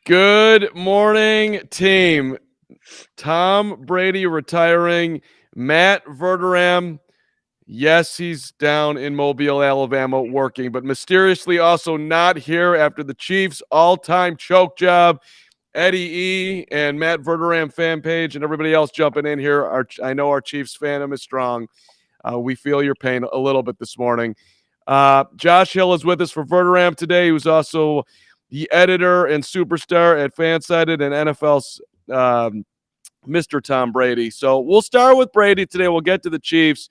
Good morning, team. Tom Brady retiring. Matt Verderame, yes, he's down in Mobile, Alabama working, but mysteriously also not here after the Chiefs' all-time choke job. Eddie E. and Matt Verderame fan page and everybody else jumping in here. I know our Chiefs fandom is strong. We feel your pain a little bit this morning. Josh Hill is with us for Verderame today, who's also the editor and superstar at Fansided and NFL's Mr. Tom Brady. So we'll start with Brady today. We'll get to the Chiefs.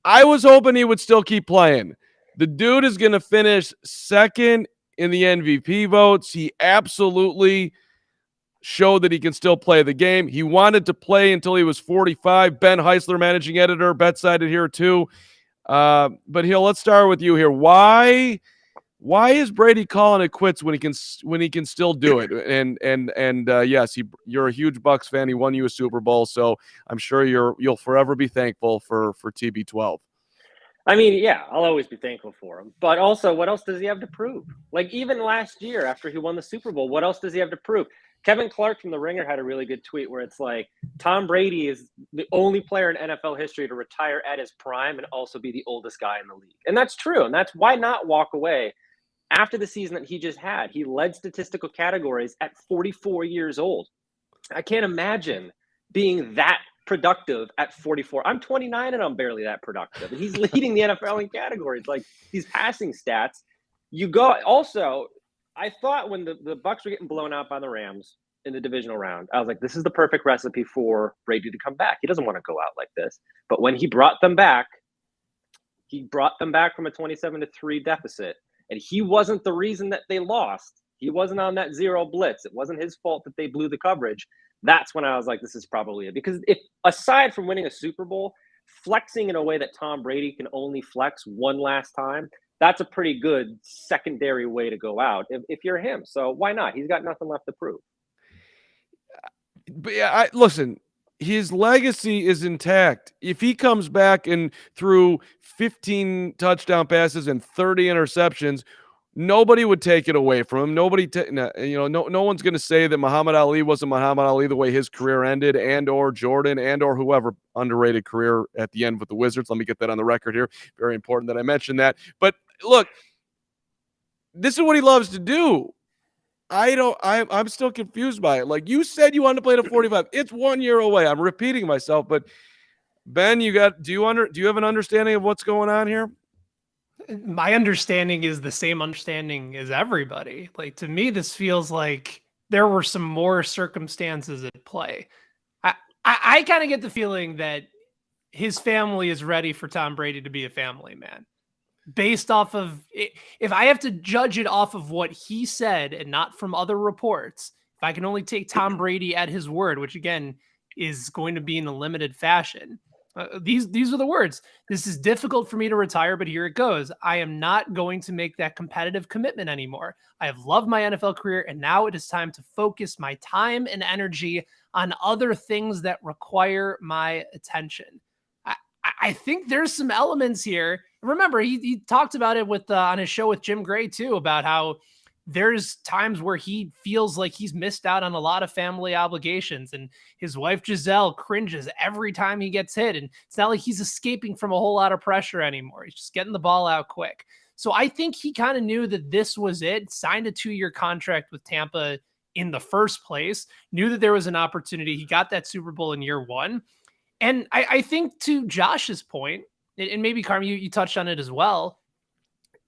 I was hoping he would still keep playing. The dude is going to finish second in the MVP votes. He absolutely showed that he can still play the game. He wanted to play until he was 45. Ben Heisler, managing editor, bet-sided here too. But Hill, let's start with you here. Why is Brady calling it quits when he can still do it? And yes, you're a huge Bucs fan. He won you a Super Bowl, so I'm sure you'll forever be thankful for TB12. I mean, yeah, I'll always be thankful for him. But also, what else does he have to prove? Like, even last year after he won the Super Bowl, what else does he have to prove? Kevin Clark from The Ringer had a really good tweet where it's like, Tom Brady is the only player in NFL history to retire at his prime and also be the oldest guy in the league. And that's true. And that's why not walk away after the season that he just had. He led statistical categories at 44 years old. I can't imagine being that productive at 44. I'm 29 and I'm barely that productive. And he's leading the NFL in categories like these passing stats. You go also, I thought when the Bucs were getting blown out by the Rams in the divisional round, I was like, this is the perfect recipe for Brady to come back. He doesn't want to go out like this. But when he brought them back from a 27-3 deficit. And he wasn't the reason that they lost. He wasn't on that zero blitz. It wasn't his fault that they blew the coverage. That's when I was like, this is probably it. Because if aside from winning a Super Bowl, flexing in a way that Tom Brady can only flex one last time, that's a pretty good secondary way to go out if you're him. So why not? He's got nothing left to prove. But yeah, listen, his legacy is intact. If he comes back and threw 15 touchdown passes and 30 interceptions, nobody would take it away from him. No one's going to say that Muhammad Ali wasn't Muhammad Ali the way his career ended, and or Jordan, and or whoever underrated career at the end with the Wizards. Let me get that on the record here. Very important that I mention that. But look, this is what he loves to do. I'm still confused by it. Like you said, you wanted to play to 45. It's 1 year away. I'm repeating myself, but Ben, do you have an understanding of what's going on here? My understanding is the same understanding as everybody. Like, to me, this feels like there were some more circumstances at play. I kind of get the feeling that his family is ready for Tom Brady to be a family man. Based off of, if I have to judge it off of what he said and not from other reports, if I can only take Tom Brady at his word, which again is going to be in a limited fashion, these are the words. This is difficult for me to retire, but here it goes. I am not going to make that competitive commitment anymore. I have loved my NFL career, and now it is time to focus my time and energy on other things that require my attention. I think there's some elements here. Remember, he talked about it with on his show with Jim Gray too, about how there's times where he feels like he's missed out on a lot of family obligations, and his wife Giselle cringes every time he gets hit. And it's not like he's escaping from a whole lot of pressure anymore. He's just getting the ball out quick. So I think he kind of knew that this was it, signed a 2-year contract with Tampa in the first place, knew that there was an opportunity. He got that Super Bowl in year one. And I think to Josh's point, and maybe Carm, you touched on it as well,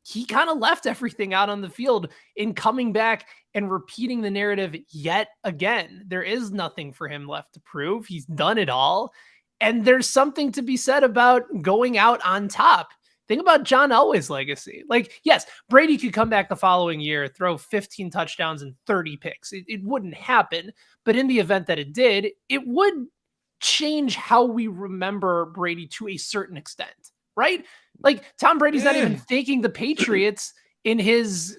he kind of left everything out on the field in coming back and repeating the narrative yet again. There is nothing for him left to prove. He's done it all. And there's something to be said about going out on top. Think about John Elway's legacy. Like, yes, Brady could come back the following year, throw 15 touchdowns and 30 picks. It wouldn't happen. But in the event that it did, it would change how we remember Brady to a certain extent, right? Like Tom Brady's not even thanking the Patriots in his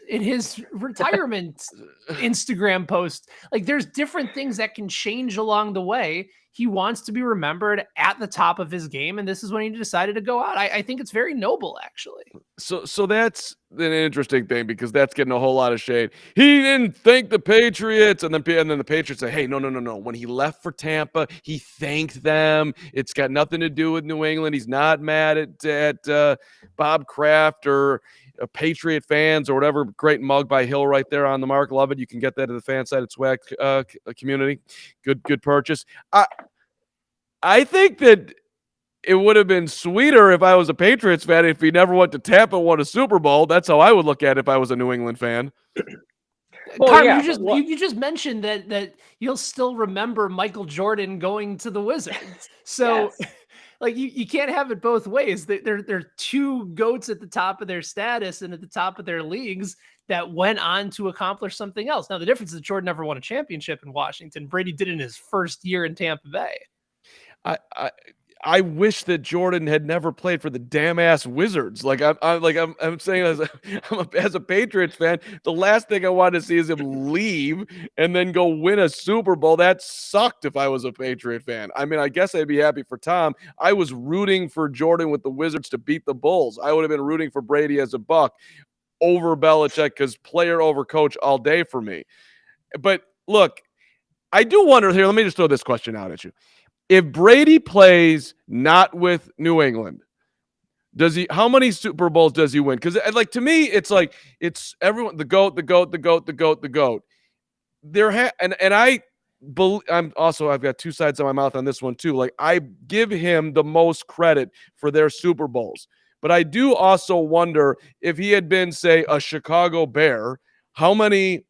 retirement Instagram post. Like, there's different things that can change along the way. He wants to be remembered at the top of his game, and this is when he decided to go out. I think it's very noble, actually. So that's an interesting thing, because that's getting a whole lot of shade. He didn't thank the Patriots, and then the Patriots say, "Hey, no. When he left for Tampa, he thanked them. It's got nothing to do with New England. He's not mad at Bob Kraft or Patriot fans or whatever." Great mug by Hill right there on the mark. Love it. You can get that at the fan site at Swag Community. Good purchase. I think that it would have been sweeter if I was a Patriots fan if he never went to Tampa and won a Super Bowl. That's how I would look at it if I was a New England fan. Well, Carm, yeah, you just mentioned that you'll still remember Michael Jordan going to the Wizards. So yes. Like you can't have it both ways. They're two GOATs at the top of their status and at the top of their leagues that went on to accomplish something else. Now, the difference is Jordan never won a championship in Washington. Brady did in his first year in Tampa Bay. I wish that Jordan had never played for the damn ass Wizards. I'm saying as a Patriots fan, the last thing I want to see is him leave and then go win a Super Bowl. That sucked if I was a Patriot fan. I mean, I guess I'd be happy for Tom. I was rooting for Jordan with the Wizards to beat the Bulls. I would have been rooting for Brady as a Buck over Belichick, because player over coach all day for me. But look, I do wonder here. Let me just throw this question out at you. If Brady plays not with New England, how many Super Bowls does he win? Because to me, it's everyone, the GOAT. I've got two sides of my mouth on this one too. Like, I give him the most credit for their Super Bowls, but I do also wonder if he had been, say, a Chicago Bear, how many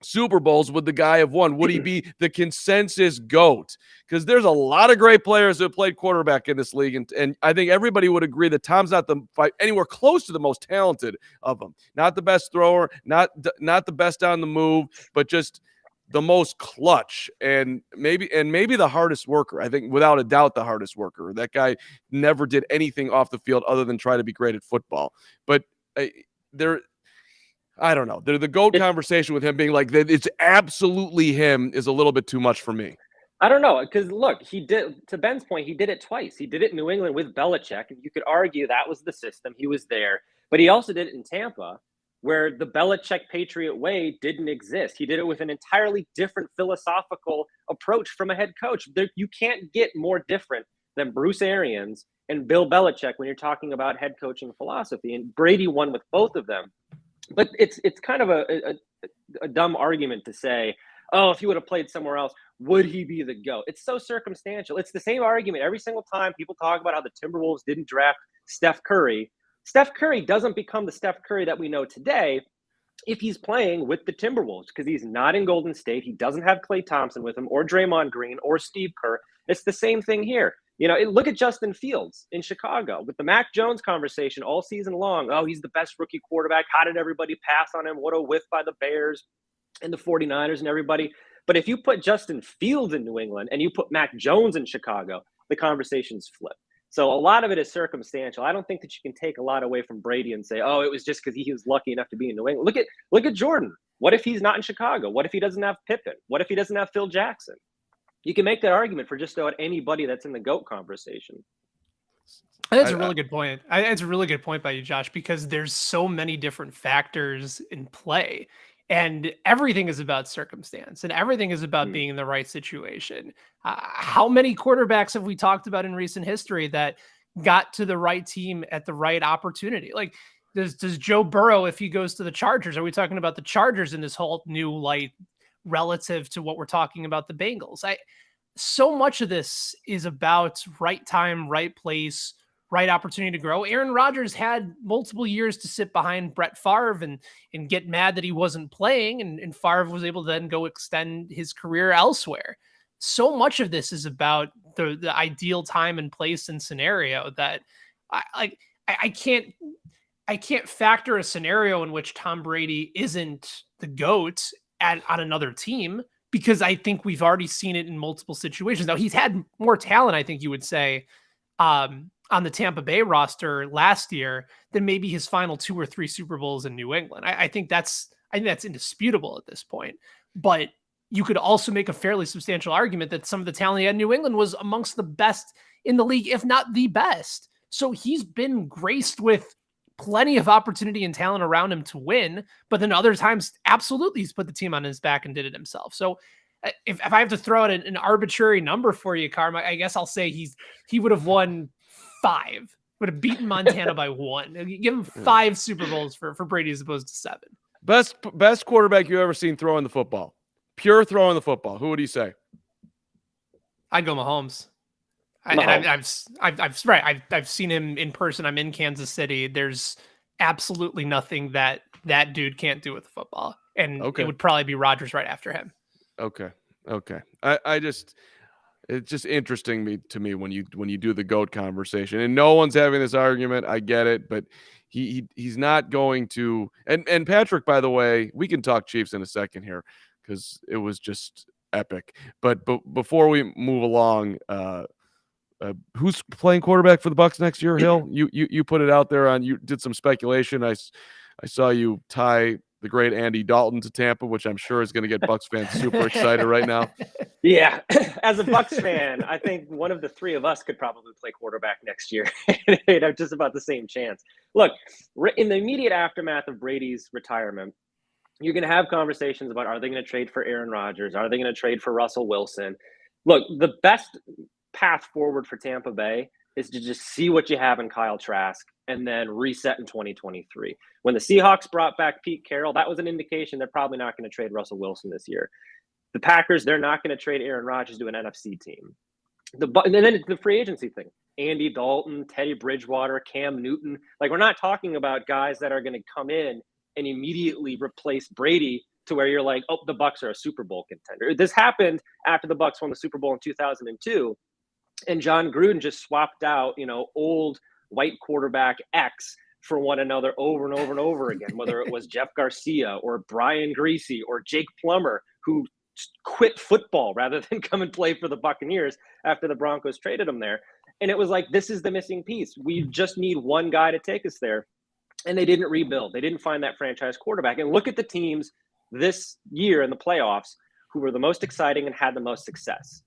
Super Bowls would the guy have won? Would he be the consensus GOAT? Because there's a lot of great players who have played quarterback in this league, and I think everybody would agree that Tom's not anywhere close to the most talented of them. Not the best thrower, not the best on the move, but just the most clutch and maybe the hardest worker. I think without a doubt the hardest worker. That guy never did anything off the field other than try to be great at football. But I don't know. The GOAT conversation with him being like that, it's absolutely him, is a little bit too much for me. I don't know, because look, he did, to Ben's point, he did it twice. He did it in New England with Belichick, and you could argue that was the system. He was there. But he also did it in Tampa, where the Belichick Patriot way didn't exist. He did it with an entirely different philosophical approach from a head coach. You can't get more different than Bruce Arians and Bill Belichick when you're talking about head coaching philosophy. And Brady won with both of them. But it's kind of a dumb argument to say, oh, if he would have played somewhere else, would he be the GOAT? It's so circumstantial. It's the same argument every single time people talk about how the Timberwolves didn't draft Steph Curry. Steph Curry doesn't become the Steph Curry that we know today if he's playing with the Timberwolves, because he's not in Golden State. He doesn't have Klay Thompson with him, or Draymond Green, or Steve Kerr. It's the same thing here. Look at Justin Fields in Chicago with the Mac Jones conversation all season long. Oh, he's the best rookie quarterback. How did everybody pass on him? What a whiff by the Bears and the 49ers and everybody. But if you put Justin Fields in New England and you put Mac Jones in Chicago, the conversation's flipped. So a lot of it is circumstantial. I don't think that you can take a lot away from Brady and say, oh, it was just because he was lucky enough to be in New England. Look at Jordan. What if he's not in Chicago? What if he doesn't have Pippen? What if he doesn't have Phil Jackson? You can make that argument for just about anybody that's in the GOAT conversation. That's a really good point. It's a really good point by you, Josh, because there's so many different factors in play, and everything is about circumstance, and everything is about being in the right situation. How many quarterbacks have we talked about in recent history that got to the right team at the right opportunity? Like, does Joe Burrow, if he goes to the Chargers, are we talking about the Chargers in this whole new light relative to what we're talking about the Bengals? So much of this is about right time, right place, right opportunity to grow. Aaron Rodgers had multiple years to sit behind Brett Favre and get mad that he wasn't playing, and Favre was able to then go extend his career elsewhere. So much of this is about the ideal time and place and scenario that I can't factor a scenario in which Tom Brady isn't the GOAT on another team, because I think we've already seen it in multiple situations. Now, he's had more talent, I think you would say, on on the Tampa Bay roster last year than maybe his final 2 or 3 Super Bowls in New England. I think that's indisputable at this point. But you could also make a fairly substantial argument that some of the talent he had in New England was amongst the best in the league, if not the best. So he's been graced with plenty of opportunity and talent around him to win, but then other times, absolutely, he's put the team on his back and did it himself. So if I have to throw out an arbitrary number for you, Carm, I guess I'll say he would have won 5, would have beaten Montana by 1. Give him 5 Super Bowls for Brady as opposed to 7. Best quarterback you've ever seen throwing the football. Pure throwing the football. Who would you say? I'd go Mahomes. I've seen him in person. I'm in Kansas City. There's absolutely nothing that dude can't do with the football, and it would probably be Rodgers right after him. Okay. It's just interesting to me when you do the GOAT conversation, and no one's having this argument. I get it, but he's not going to. And Patrick, by the way, we can talk Chiefs in a second here because it was just epic. But before we move along, who's playing quarterback for the Bucs next year? Hill, you put it out there on. You did some speculation. I saw you tie the great Andy Dalton to Tampa, which I'm sure is going to get Bucs fans super excited right now. Yeah, as a Bucs fan, I think one of the 3 of us could probably play quarterback next year. They'd have just about the same chance. Look, in the immediate aftermath of Brady's retirement, you're going to have conversations about, are they going to trade for Aaron Rodgers? Are they going to trade for Russell Wilson? Look, the best path forward for Tampa Bay is to just see what you have in Kyle Trask and then reset in 2023. When the Seahawks brought back Pete Carroll, that was an indication they're probably not going to trade Russell Wilson this year. The Packers, they're not going to trade Aaron Rodgers to an NFC team. And then it's the free agency thing. Andy Dalton, Teddy Bridgewater, Cam Newton. Like, we're not talking about guys that are going to come in and immediately replace Brady to where you're like, oh, the Bucs are a Super Bowl contender. This happened after the Bucs won the Super Bowl in 2002. And John Gruden just swapped out, old white quarterback X for one another over and over and over again, whether it was Jeff Garcia or Brian Griese or Jake Plummer, who quit football rather than come and play for the Buccaneers after the Broncos traded him there. And it was like, this is the missing piece. We just need one guy to take us there. And they didn't rebuild. They didn't find that franchise quarterback. And look at the teams this year in the playoffs who were the most exciting and had the most success.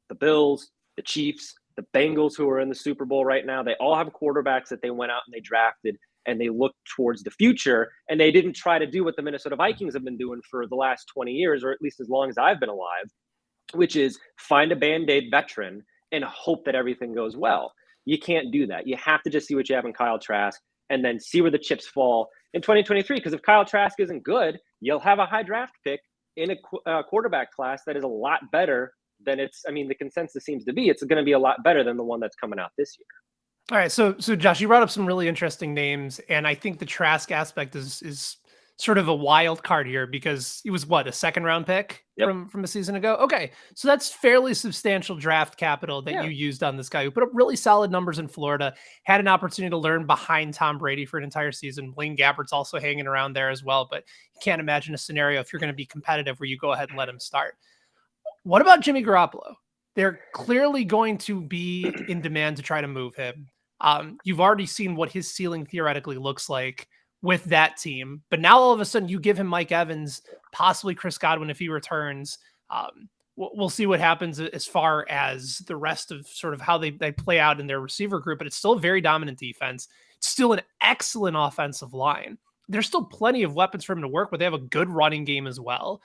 The Bills, the Chiefs, the Bengals, who are in the Super Bowl right now, they all have quarterbacks that they went out and they drafted, and they looked towards the future, and they didn't try to do what the Minnesota Vikings have been doing for the last 20 years, or at least as long as I've been alive, which is find a Band-Aid veteran and hope that everything goes well. You can't do that. You have to just see what you have in Kyle Trask and then see where the chips fall in 2023, because if Kyle Trask isn't good, you'll have a high draft pick in a quarterback class that is a lot better than the consensus seems to be. It's going to be a lot better than the one that's coming out this year. All right. So Josh, you brought up some really interesting names, and I think the Trask aspect is sort of a wild card here because he was a 2nd-round pick from a season ago. Okay. So that's fairly substantial draft capital that you used on this guy who put up really solid numbers in Florida, had an opportunity to learn behind Tom Brady for an entire season. Blaine Gabbert's also hanging around there as well, but you can't imagine a scenario if you're going to be competitive where you go ahead and let him start. What about Jimmy Garoppolo? They're clearly going to be in demand to try to move him. You've already seen what his ceiling theoretically looks like with that team, but now all of a sudden you give him Mike Evans, possibly Chris Godwin if he returns. We'll see what happens as far as the rest of sort of how they play out in their receiver group, but it's still a very dominant defense. It's still an excellent offensive line. There's still plenty of weapons for him to work with. They have a good running game as well.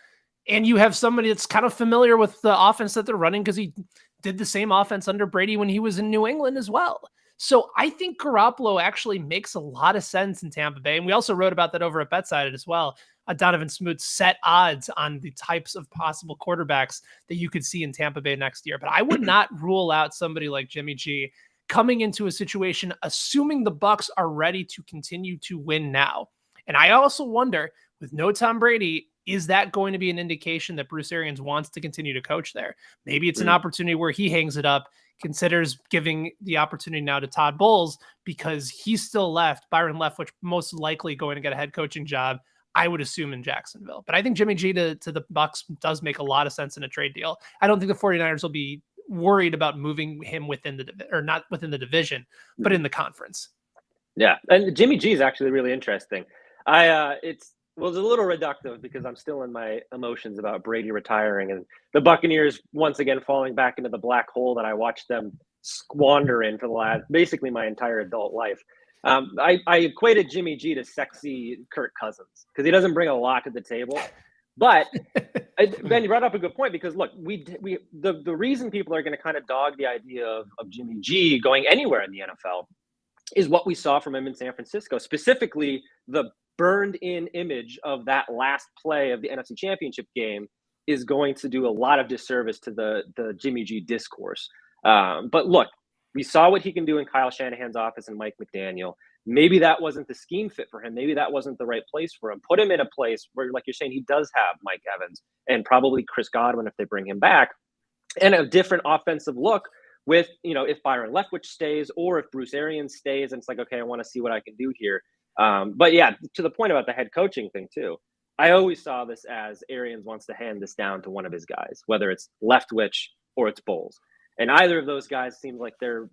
And you have somebody that's kind of familiar with the offense that they're running because he did the same offense under Brady when he was in New England as well. So I think Garoppolo actually makes a lot of sense in Tampa Bay. And we also wrote about that over at BetSided as well. Donovan Smoot set odds on the types of possible quarterbacks that you could see in Tampa Bay next year. But I would not rule out somebody like Jimmy G coming into a situation, assuming the Bucs are ready to continue to win now. And I also wonder, with no Tom Brady, is that going to be an indication that Bruce Arians wants to continue to coach there? Maybe it's an opportunity where he hangs it up, considers giving the opportunity now to Todd Bowles because he's still left, Byron Leftwich most likely going to get a head coaching job, I would assume, in Jacksonville. But I think Jimmy G to the Bucs does make a lot of sense in a trade deal. I don't think the 49ers will be worried about moving him within or not within the division, but in the conference. Yeah, and Jimmy G is actually really interesting. It's a little reductive because I'm still in my emotions about Brady retiring and the Buccaneers once again falling back into the black hole that I watched them squander in for basically my entire adult life. I equated Jimmy G to sexy Kirk Cousins because he doesn't bring a lot to the table. But Ben, you brought up a good point because look, the reason people are going to kind of dog the idea of Jimmy G going anywhere in the NFL is what we saw from him in San Francisco, specifically the burned-in image of that last play of the NFC Championship game is going to do a lot of disservice to the Jimmy G discourse. But look, we saw what he can do in Kyle Shanahan's office and Mike McDaniel. Maybe that wasn't the scheme fit for him. Maybe that wasn't the right place for him. Put him in a place where, like you're saying, he does have Mike Evans and probably Chris Godwin if they bring him back, and a different offensive look with, if Byron Leftwich stays or if Bruce Arians stays, and it's like, okay, I want to see what I can do here. But yeah, to the point about the head coaching thing too, I always saw this as Arians wants to hand this down to one of his guys, whether it's Leftwich or it's Bowles. And either of those guys seems like they're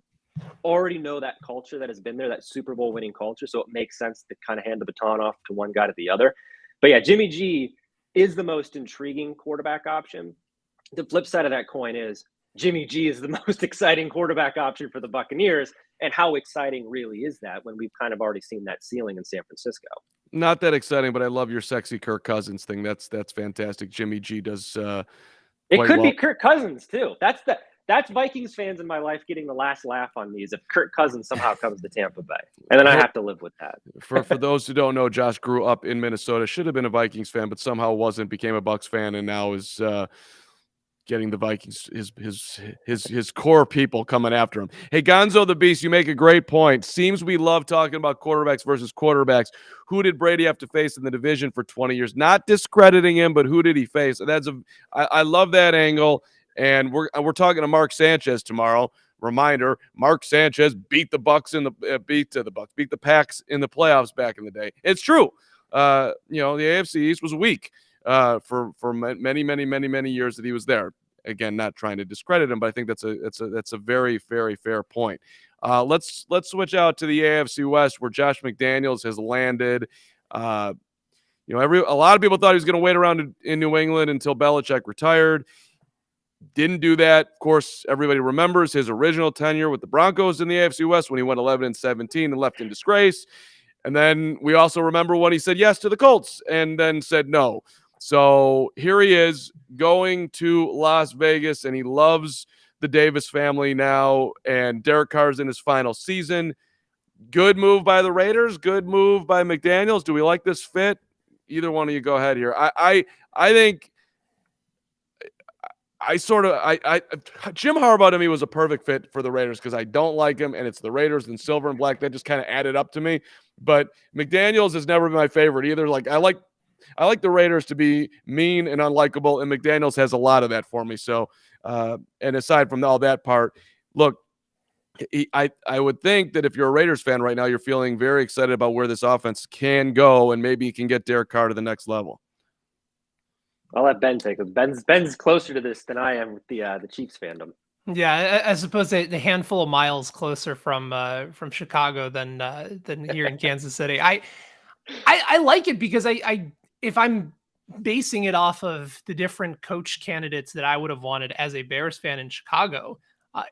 already know that culture that has been there, that Super Bowl winning culture. So it makes sense to kind of hand the baton off to one guy to the other. But yeah, Jimmy G is the most intriguing quarterback option. The flip side of that coin is Jimmy G is the most exciting quarterback option for the Buccaneers. And how exciting really is that when we've kind of already seen that ceiling in San Francisco? Not that exciting, but I love your sexy Kirk Cousins thing. That's fantastic. Jimmy G does it could be Kirk Cousins too. That's Vikings fans in my life getting the last laugh on me is if Kirk Cousins somehow comes to Tampa Bay. And then I have to live with that. For those who don't know, Josh grew up in Minnesota, should have been a Vikings fan, but somehow wasn't, became a Bucs fan, and now is getting the Vikings, his core people coming after him. Hey, Gonzo the Beast, you make a great point. Seems we love talking about quarterbacks versus quarterbacks. Who did Brady have to face in the division for 20 years? Not discrediting him, but who did he face? I love that angle. And we're talking to Mark Sanchez tomorrow. Reminder: Mark Sanchez beat the Bucs beat the Packs in the playoffs back in the day. It's true. The AFC East was weak for many years that he was there. Again, not trying to discredit him, but I think that's a very, very fair point. Let's switch out to the AFC West where Josh McDaniels has landed. A lot of people thought he was going to wait around in New England until Belichick retired. Didn't do that. Of course, everybody remembers his original tenure with the Broncos in the AFC West when he went 11-17 and left in disgrace. And then we also remember when he said yes to the Colts and then said no. So here he is going to Las Vegas, and he loves the Davis family now, and Derek Carr's in his final season. Good move by the Raiders. Good move by McDaniels. Do we like this fit? Either one of you go ahead here. I think Jim Harbaugh to me was a perfect fit for the Raiders because I don't like him, and it's the Raiders and silver and black that just kind of added up to me. But McDaniels has never been my favorite either. Like I like the Raiders to be mean and unlikable, and McDaniels has a lot of that for me. So, and aside from all that part, look, I would think that if you're a Raiders fan right now, you're feeling very excited about where this offense can go, and maybe you can get Derek Carr to the next level. I'll let Ben take it. Ben's closer to this than I am with the Chiefs fandom. Yeah, I suppose a handful of miles closer from Chicago than here in Kansas City. I like it because if I'm basing it off of the different coach candidates that I would have wanted as a Bears fan in Chicago,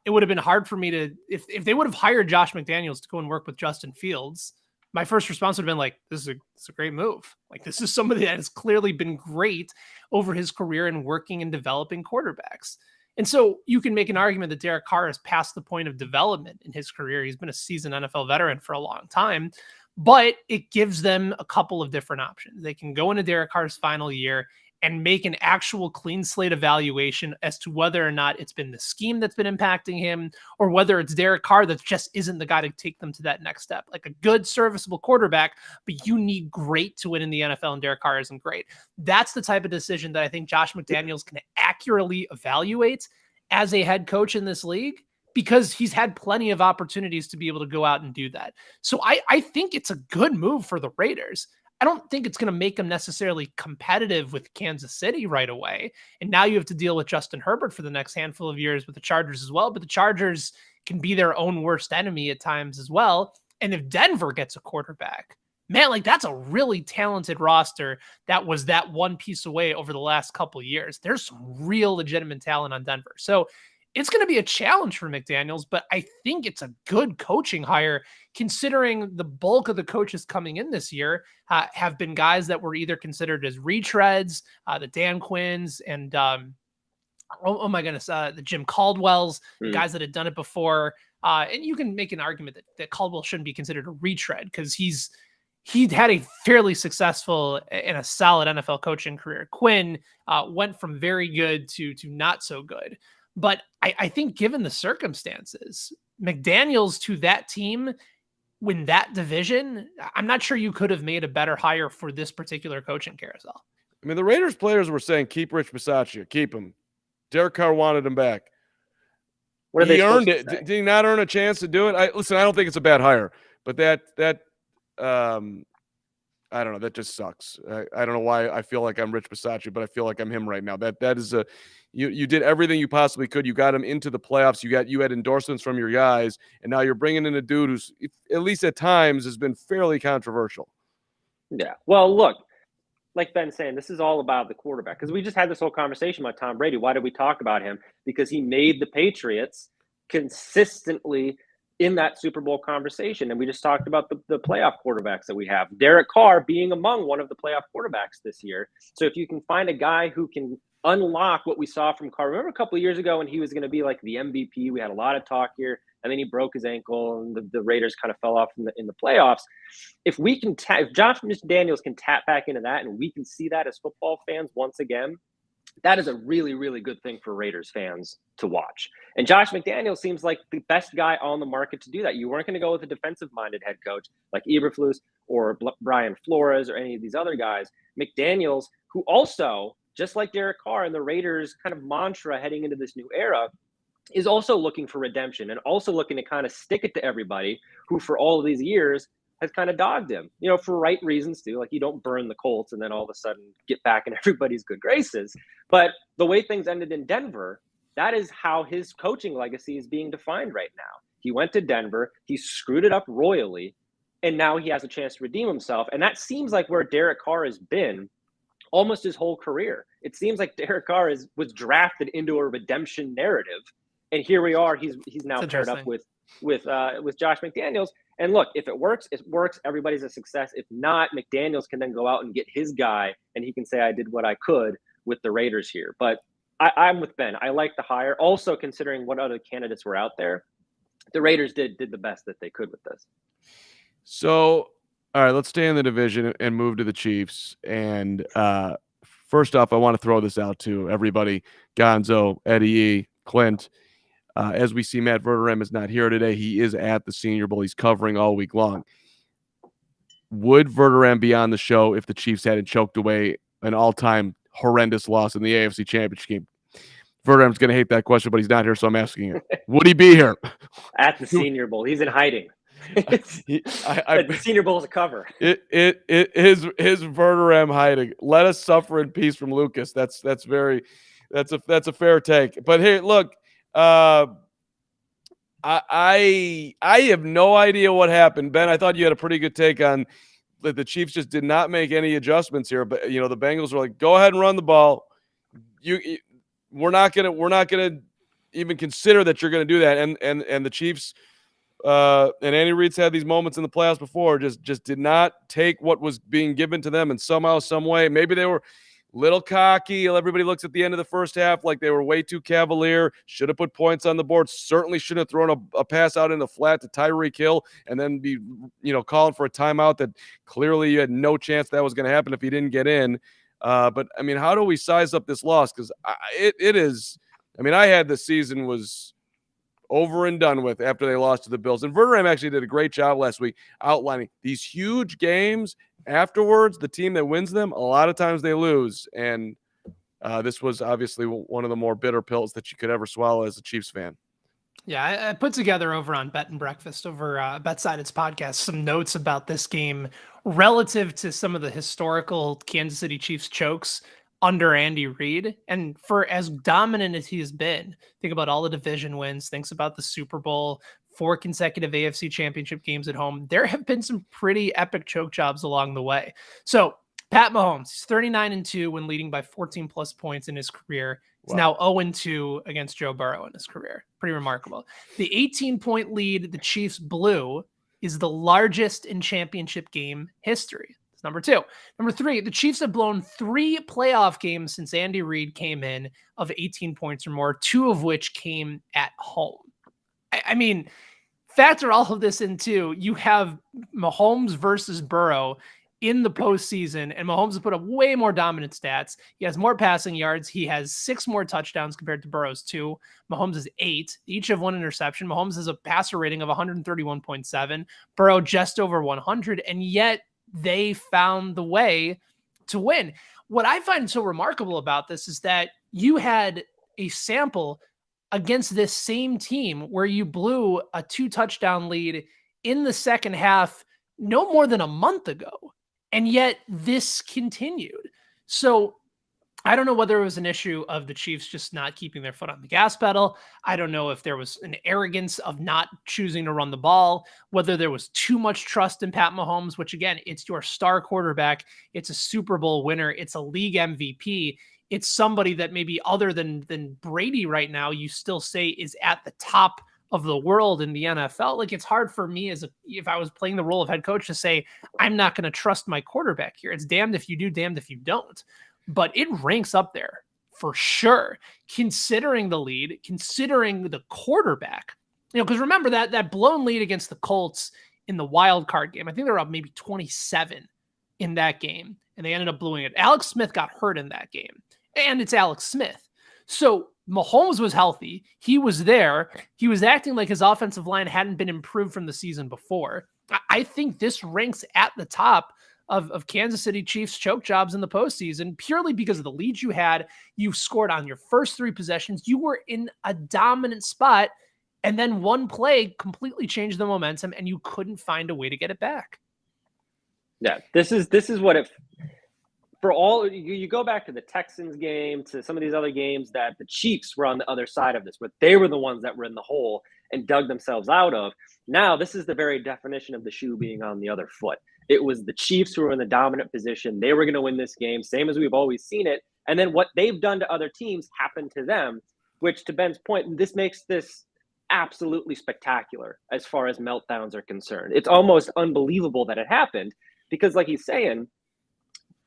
it would have been hard for me to if they would have hired Josh McDaniels to go and work with Justin Fields. My first response would have been like, this is a great move. Like, this is somebody that has clearly been great over his career in working and developing quarterbacks. And so you can make an argument that Derek Carr has passed the point of development in his career. He's been a seasoned NFL veteran for a long time, but it gives them a couple of different options. They can go into Derek Carr's final year and make an actual clean slate evaluation as to whether or not it's been the scheme that's been impacting him or whether it's Derek Carr that just isn't the guy to take them to that next step. Like a good serviceable quarterback, but you need great to win in the NFL, and Derek Carr isn't great. That's the type of decision that I think Josh McDaniels can accurately evaluate as a head coach in this league, because he's had plenty of opportunities to be able to go out and do that. So I think it's a good move for the Raiders. I don't think it's going to make them necessarily competitive with Kansas City right away. And now you have to deal with Justin Herbert for the next handful of years with the Chargers as well. But the Chargers can be their own worst enemy at times as well. And if Denver gets a quarterback, man, like that's a really talented roster that was that one piece away over the last couple of years. There's some real legitimate talent on Denver. So it's going to be a challenge for McDaniels, but I think it's a good coaching hire considering the bulk of the coaches coming in this year have been guys that were either considered as retreads, the Dan Quinns and oh my goodness, the Jim Caldwells, the guys that had done it before. And you can make an argument that Caldwell shouldn't be considered a retread because he'd had a fairly successful and a solid NFL coaching career. Quinn went from very good to not so good. But I think given the circumstances, McDaniels to that team, win that division, I'm not sure you could have made a better hire for this particular coaching carousel. I mean, the Raiders players were saying, keep Rich Bisaccia, keep him. Derek Carr wanted him back. What are they earned it. Did he not earn a chance to do it? I don't think it's a bad hire, but that I don't know. That just sucks. I don't know why I feel like I'm Rich Bisaccia, but I feel like I'm him right now. That is you did everything you possibly could. You got him into the playoffs. You had endorsements from your guys, and now you're bringing in a dude who's at least at times has been fairly controversial. Yeah. Well, look, like Ben's saying, this is all about the quarterback because we just had this whole conversation about Tom Brady. Why did we talk about him? Because he made the Patriots consistently in that Super Bowl conversation. And we just talked about the playoff quarterbacks that we have. Derek Carr being among one of the playoff quarterbacks this year. So if you can find a guy who can unlock what we saw from Carr. Remember a couple of years ago when he was going to be like the MVP? We had a lot of talk here, and then he broke his ankle, and the Raiders kind of fell off in the playoffs. If we can, if Josh McDaniels can tap back into that, and we can see that as football fans once again, that is a really, really good thing for Raiders fans to watch. And Josh McDaniels seems like the best guy on the market to do that. You weren't going to go with a defensive-minded head coach like Eberflus or Brian Flores or any of these other guys. McDaniels, who also, just like Derek Carr and the Raiders kind of mantra heading into this new era, is also looking for redemption and also looking to kind of stick it to everybody who for all of these years has kind of dogged him, for right reasons too. Like you don't burn the Colts and then all of a sudden get back in everybody's good graces. But the way things ended in Denver, that is how his coaching legacy is being defined right now. He went to Denver, he screwed it up royally, and now he has a chance to redeem himself. And that seems like where Derek Carr has been almost his whole career. It seems like Derek Carr was drafted into a redemption narrative, and here we are. He's now paired up with Josh McDaniels. And look, if it works, it works. Everybody's a success. If not, McDaniels can then go out and get his guy, and he can say, "I did what I could with the Raiders here." But I'm with Ben. I like the hire. Also, considering what other candidates were out there, the Raiders did the best that they could with this. So. All right, let's stay in the division and move to the Chiefs. And first off, I want to throw this out to everybody. Gonzo, Eddie E., Clint. As we see, Matt Verderame is not here today. He is at the Senior Bowl. He's covering all week long. Would Verderame be on the show if the Chiefs hadn't choked away an all-time horrendous loss in the AFC Championship game? Verderame's going to hate that question, but he's not here, so I'm asking it. Would he be here? At the Senior Bowl. He's in hiding. The Senior Bowl is a cover. His Verderame hiding. Let us suffer in peace from Lucas. That's a fair take. But hey, look, I have no idea what happened. Ben, I thought you had a pretty good take on that. The Chiefs just did not make any adjustments here. But the Bengals were like, go ahead and run the ball. We're not gonna even consider that you're gonna do that. And the Chiefs. And Andy Reid's had these moments in the playoffs before, just did not take what was being given to them, and somehow, some way, maybe they were a little cocky. Everybody looks at the end of the first half like they were way too cavalier. Should have put points on the board. Certainly should have thrown a pass out in the flat to Tyreek Hill and then be, calling for a timeout that clearly you had no chance that was going to happen if he didn't get in. But I mean, how do we size up this loss? Because it is. I mean, I had the season was over and done with after they lost to the Bills. And Verderame actually did a great job last week outlining these huge games afterwards. The team that wins them, a lot of times they lose. And this was obviously one of the more bitter pills that you could ever swallow as a Chiefs fan. Yeah, I put together over on Bet and Breakfast over Betsided's podcast some notes about this game relative to some of the historical Kansas City Chiefs chokes under Andy Reid. And for as dominant as he has been, think about all the division wins, thinks about the Super Bowl, 4 consecutive AFC championship games at home. There have been some pretty epic choke jobs along the way. So Pat Mahomes, he's 39-2 when leading by 14 plus points in his career. He's now 0-2 against Joe Burrow in his career. Pretty remarkable. The 18-point lead the Chiefs blew is the largest in championship game history. That's number 2. Number 3, the Chiefs have blown 3 playoff games since Andy Reid came in of 18 points or more, 2 of which came at home. I mean, factor all of this into, you have Mahomes versus Burrow in the postseason, and Mahomes has put up way more dominant stats. He has more passing yards. He has 6 more touchdowns compared to Burrow's 2. Mahomes is 8. Each have 1 interception. Mahomes has a passer rating of 131.7. Burrow just over 100, and yet they found the way to win. What I find so remarkable about this is that you had a sample against this same team where you blew a 2-touchdown lead in the second half no more than a month ago. And yet this continued. So I don't know whether it was an issue of the Chiefs just not keeping their foot on the gas pedal. I don't know if there was an arrogance of not choosing to run the ball, whether there was too much trust in Pat Mahomes, which again, it's your star quarterback. It's a Super Bowl winner. It's a league MVP. It's somebody that maybe other than Brady right now, you still say is at the top of the world in the NFL. Like, it's hard for me if I was playing the role of head coach to say, I'm not going to trust my quarterback here. It's damned if you do, damned if you don't. But it ranks up there for sure, considering the lead, considering the quarterback. Because remember that blown lead against the Colts in the wild card game. I think they were up maybe 27 in that game, and they ended up blowing it. Alex Smith got hurt in that game, and it's Alex Smith. So Mahomes was healthy. He was there. He was acting like his offensive line hadn't been improved from the season before. I think this ranks at the top of Kansas City Chiefs choke jobs in the postseason, purely because of the lead you had. You scored on your first 3 possessions. You were in a dominant spot, and then one play completely changed the momentum, and you couldn't find a way to get it back. Yeah, this is what it. For all you go back to the Texans game, to some of these other games that the Chiefs were on the other side of this, but they were the ones that were in the hole and dug themselves out of. Now, this is the very definition of the shoe being on the other foot. It was the Chiefs who were in the dominant position. They were going to win this game, same as we've always seen it. And then what they've done to other teams happened to them, which, to Ben's point, this makes this absolutely spectacular as far as meltdowns are concerned. It's almost unbelievable that it happened because, like he's saying,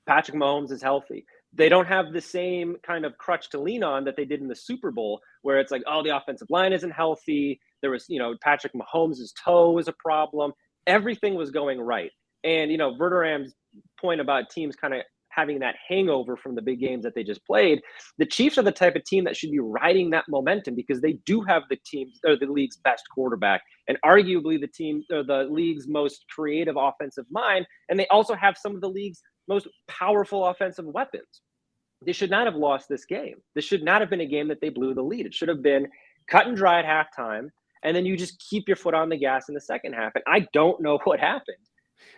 Patrick Mahomes is healthy. They don't have the same kind of crutch to lean on that they did in the Super Bowl, where it's like, oh, the offensive line isn't healthy. There was, Patrick Mahomes' toe was a problem. Everything was going right. And, Verderam's point about teams kind of having that hangover from the big games that they just played, the Chiefs are the type of team that should be riding that momentum because they do have the league's best quarterback and arguably the league's most creative offensive mind. And they also have some of the league's most powerful offensive weapons. They should not have lost this game. This should not have been a game that they blew the lead. It should have been cut and dry at halftime, and then you just keep your foot on the gas in the second half. And I don't know what happened.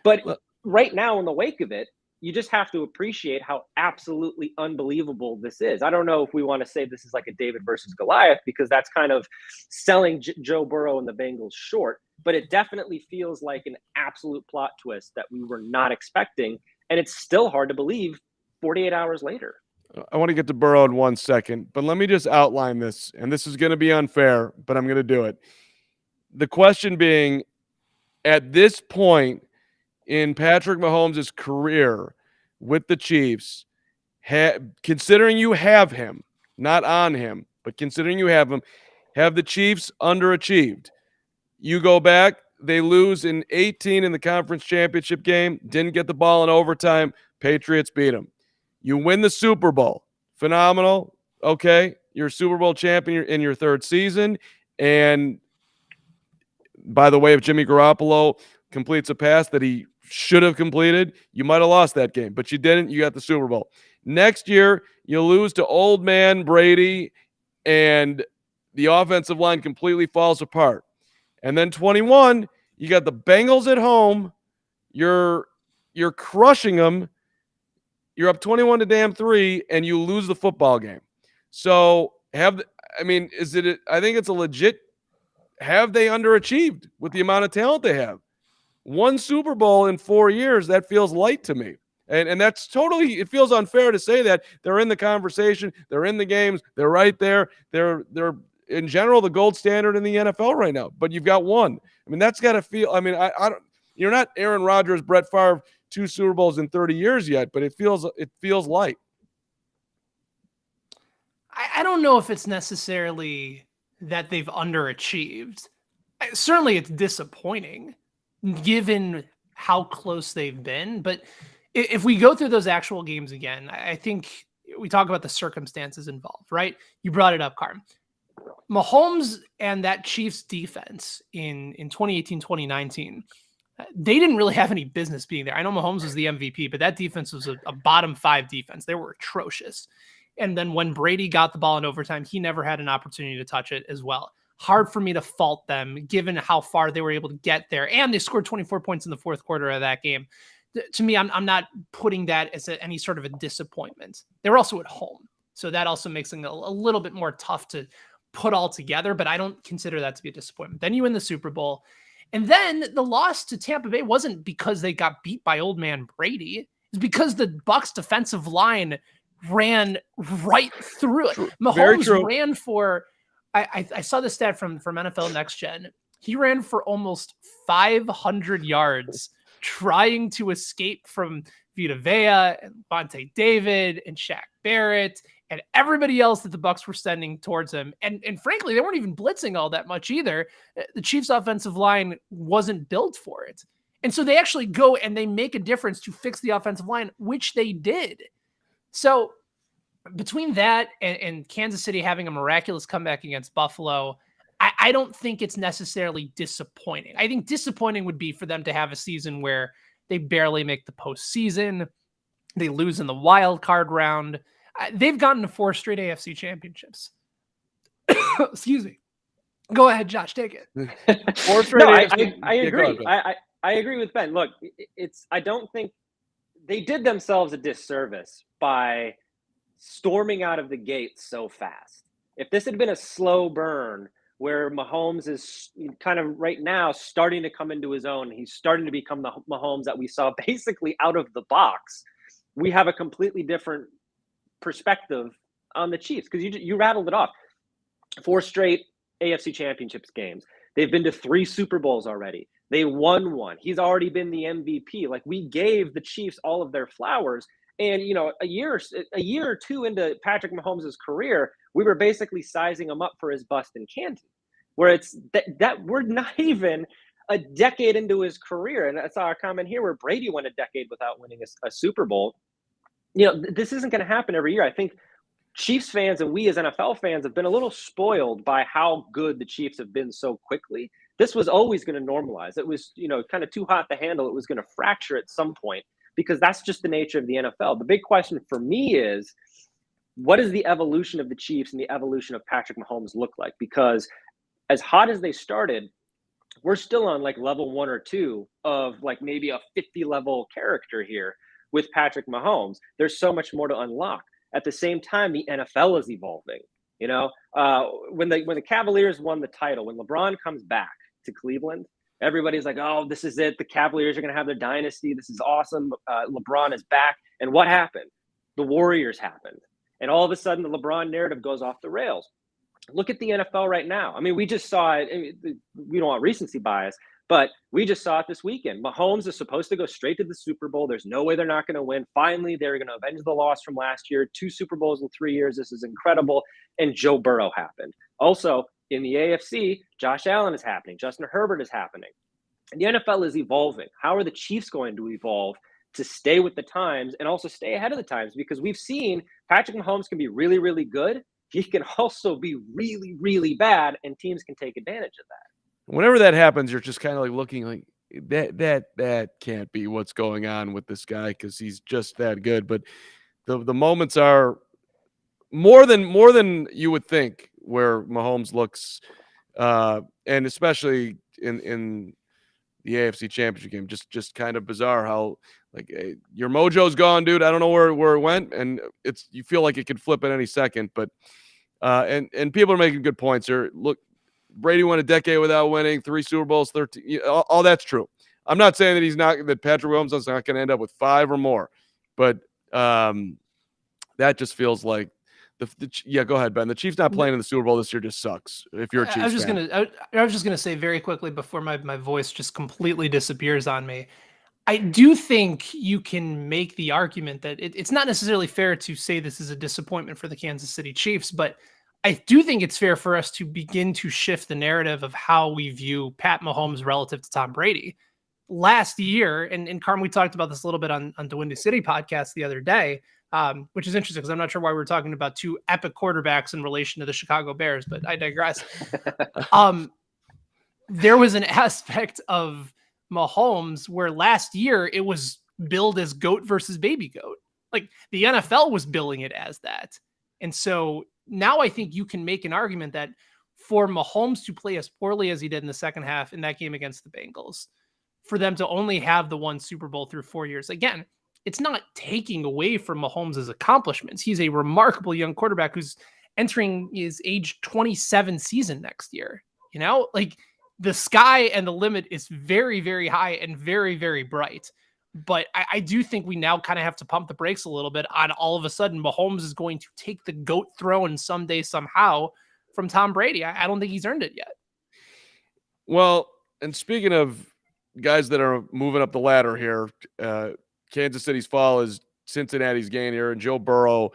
But right now, in the wake of it, you just have to appreciate how absolutely unbelievable this is. I don't know if we want to say this is like a David versus Goliath, because that's kind of selling Joe Burrow and the Bengals short, but it definitely feels like an absolute plot twist that we were not expecting. And it's still hard to believe 48 hours later. I want to get to Burrow in 1 second, but let me just outline this. And this is going to be unfair, but I'm going to do it. The question being, at this point in Patrick Mahomes' career with the Chiefs, considering you have him, not on him, but considering you have him, have the Chiefs underachieved? You go back, they lose in 18 in the conference championship game, didn't get the ball in overtime, Patriots beat them. You win the Super Bowl. Phenomenal. Okay, you're a Super Bowl champion in your 3rd season. And by the way, if Jimmy Garoppolo completes a pass that he should have completed, you might have lost that game, but you didn't. You got the Super Bowl. Next year, you lose to old man Brady, and the offensive line completely falls apart. And then 21, you got the Bengals at home. You're you're crushing them. You're up 21-3 and you lose the football game. So I think it's a legit, have they underachieved with the amount of talent they have? One Super Bowl in 4 years, that feels light to me. And that's totally, it feels unfair to say that. They're in the conversation, they're in the games, they're right there. They're in general the gold standard in the NFL right now. But you've got one. I mean, that's got to feel, I mean, I don't, you're not Aaron Rodgers, Brett Favre, 2 Super Bowls in 30 years yet, but it feels light. I don't know if it's necessarily that they've underachieved. Certainly it's disappointing given how close they've been. But if we go through those actual games again, I think we talk about the circumstances involved, right? You brought it up, Carm. Mahomes and that Chiefs defense in 2018, 2019, they didn't really have any business being there. I know Mahomes was the MVP, but that defense was a bottom 5 defense. They were atrocious. And then when Brady got the ball in overtime, he never had an opportunity to touch it as well. Hard for me to fault them given how far they were able to get there. And they scored 24 points in the fourth quarter of that game. To me, I'm not putting that as any sort of a disappointment. They were also at home. So that also makes it a little bit more tough to put all together, but I don't consider that to be a disappointment. Then you win the Super Bowl. And then the loss to Tampa Bay wasn't because they got beat by old man Brady. It's because the Bucs defensive line ran right through it. Mahomes ran for, I saw the stat from NFL Next Gen. He ran for almost 500 yards trying to escape from Vita Vea and Vontae David and Shaq Barrett and everybody else that the Bucs were sending towards him. And frankly, they weren't even blitzing all that much either. The Chiefs offensive line wasn't built for it. And so they actually go and they make a difference to fix the offensive line, which they did. So between that and Kansas City having a miraculous comeback against Buffalo, I don't think it's necessarily disappointing. I think disappointing would be for them to have a season where they barely make the postseason. They lose in the wild card round. They've gotten to 4 straight AFC championships. Excuse me. Go ahead, Josh, take it. 4 straight AFC. I agree. I agree with Ben. Look, I don't think they did themselves a disservice by storming out of the gate so fast. If this had been a slow burn where Mahomes is kind of right now starting to come into his own, he's starting to become the Mahomes that we saw basically out of the box, we have a completely different perspective on the Chiefs, because you rattled it off. 4 straight AFC championships games. They've been to 3 Super Bowls already. They won 1. He's already been the MVP. Like, we gave the Chiefs all of their flowers. And, a year or two into Patrick Mahomes' career, we were basically sizing him up for his bust in Canton, where it's that we're not even a decade into his career. And I saw a comment here where Brady went a decade without winning a Super Bowl. This isn't going to happen every year. I think Chiefs fans and we as NFL fans have been a little spoiled by how good the Chiefs have been so quickly. This was always going to normalize. It was, kind of too hot to handle. It was going to fracture at some point, because that's just the nature of the NFL. The big question for me is, what does the evolution of the Chiefs and the evolution of Patrick Mahomes look like? Because as hot as they started, we're still on like level 1 or 2 of like maybe a 50 level character here with Patrick Mahomes. There's so much more to unlock. At the same time, the NFL is evolving. When the Cavaliers won the title, when LeBron comes back to Cleveland, everybody's like, oh, this is it. The Cavaliers are going to have their dynasty. This is awesome. LeBron is back. And what happened? The Warriors happened. And all of a sudden, the LeBron narrative goes off the rails. Look at the NFL right now. I mean, we just saw it. We don't want recency bias, but we just saw it this weekend. Mahomes is supposed to go straight to the Super Bowl. There's no way they're not going to win. Finally, they're going to avenge the loss from last year. 2 Super Bowls in 3 years. This is incredible. And Joe Burrow happened. Also, in the AFC, Josh Allen is happening. Justin Herbert is happening. And the NFL is evolving. How are the Chiefs going to evolve to stay with the times and also stay ahead of the times? Because we've seen Patrick Mahomes can be really, really good. He can also be really, really bad, and teams can take advantage of that. Whenever that happens, you're just kind of like looking like that can't be what's going on with this guy, because he's just that good. But the moments are more than you would think where Mahomes looks, and especially in the AFC Championship game, just kind of bizarre how Like your mojo's gone, dude. I don't know where it went, and you feel like it could flip at any second. But and people are making good points here. Look, Brady went a decade without winning, 3 Super Bowls, 13. All that's true. I'm not saying that Patrick Mahomes is not going to end up with 5 or more, but that just feels like yeah. Go ahead, Ben. The Chiefs not playing in the Super Bowl this year just sucks. If you're a Chiefs fan. I was just gonna say very quickly before my voice just completely disappears on me. I do think you can make the argument that it's not necessarily fair to say this is a disappointment for the Kansas City Chiefs, but I do think it's fair for us to begin to shift the narrative of how we view Pat Mahomes relative to Tom Brady. Last year, and Carm, we talked about this a little bit on the Windy City podcast the other day, which is interesting because I'm not sure why we're talking about 2 epic quarterbacks in relation to the Chicago Bears, but I digress. There was an aspect of Mahomes where last year it was billed as GOAT versus baby GOAT. Like the NFL was billing it as that. And so now I think you can make an argument that for Mahomes to play as poorly as he did in the second half in that game against the Bengals, for them to only have the 1 Super Bowl through 4 years, again, it's not taking away from Mahomes' accomplishments. He's a remarkable young quarterback who's entering his age 27 season next year. You know, like the sky and the limit is very, very high and very, very bright. But I do think we now kind of have to pump the brakes a little bit on all of a sudden Mahomes is going to take the GOAT throne someday, somehow from Tom Brady. I don't think he's earned it yet. Well, and speaking of guys that are moving up the ladder here, Kansas City's fall is Cincinnati's gain here, and Joe Burrow.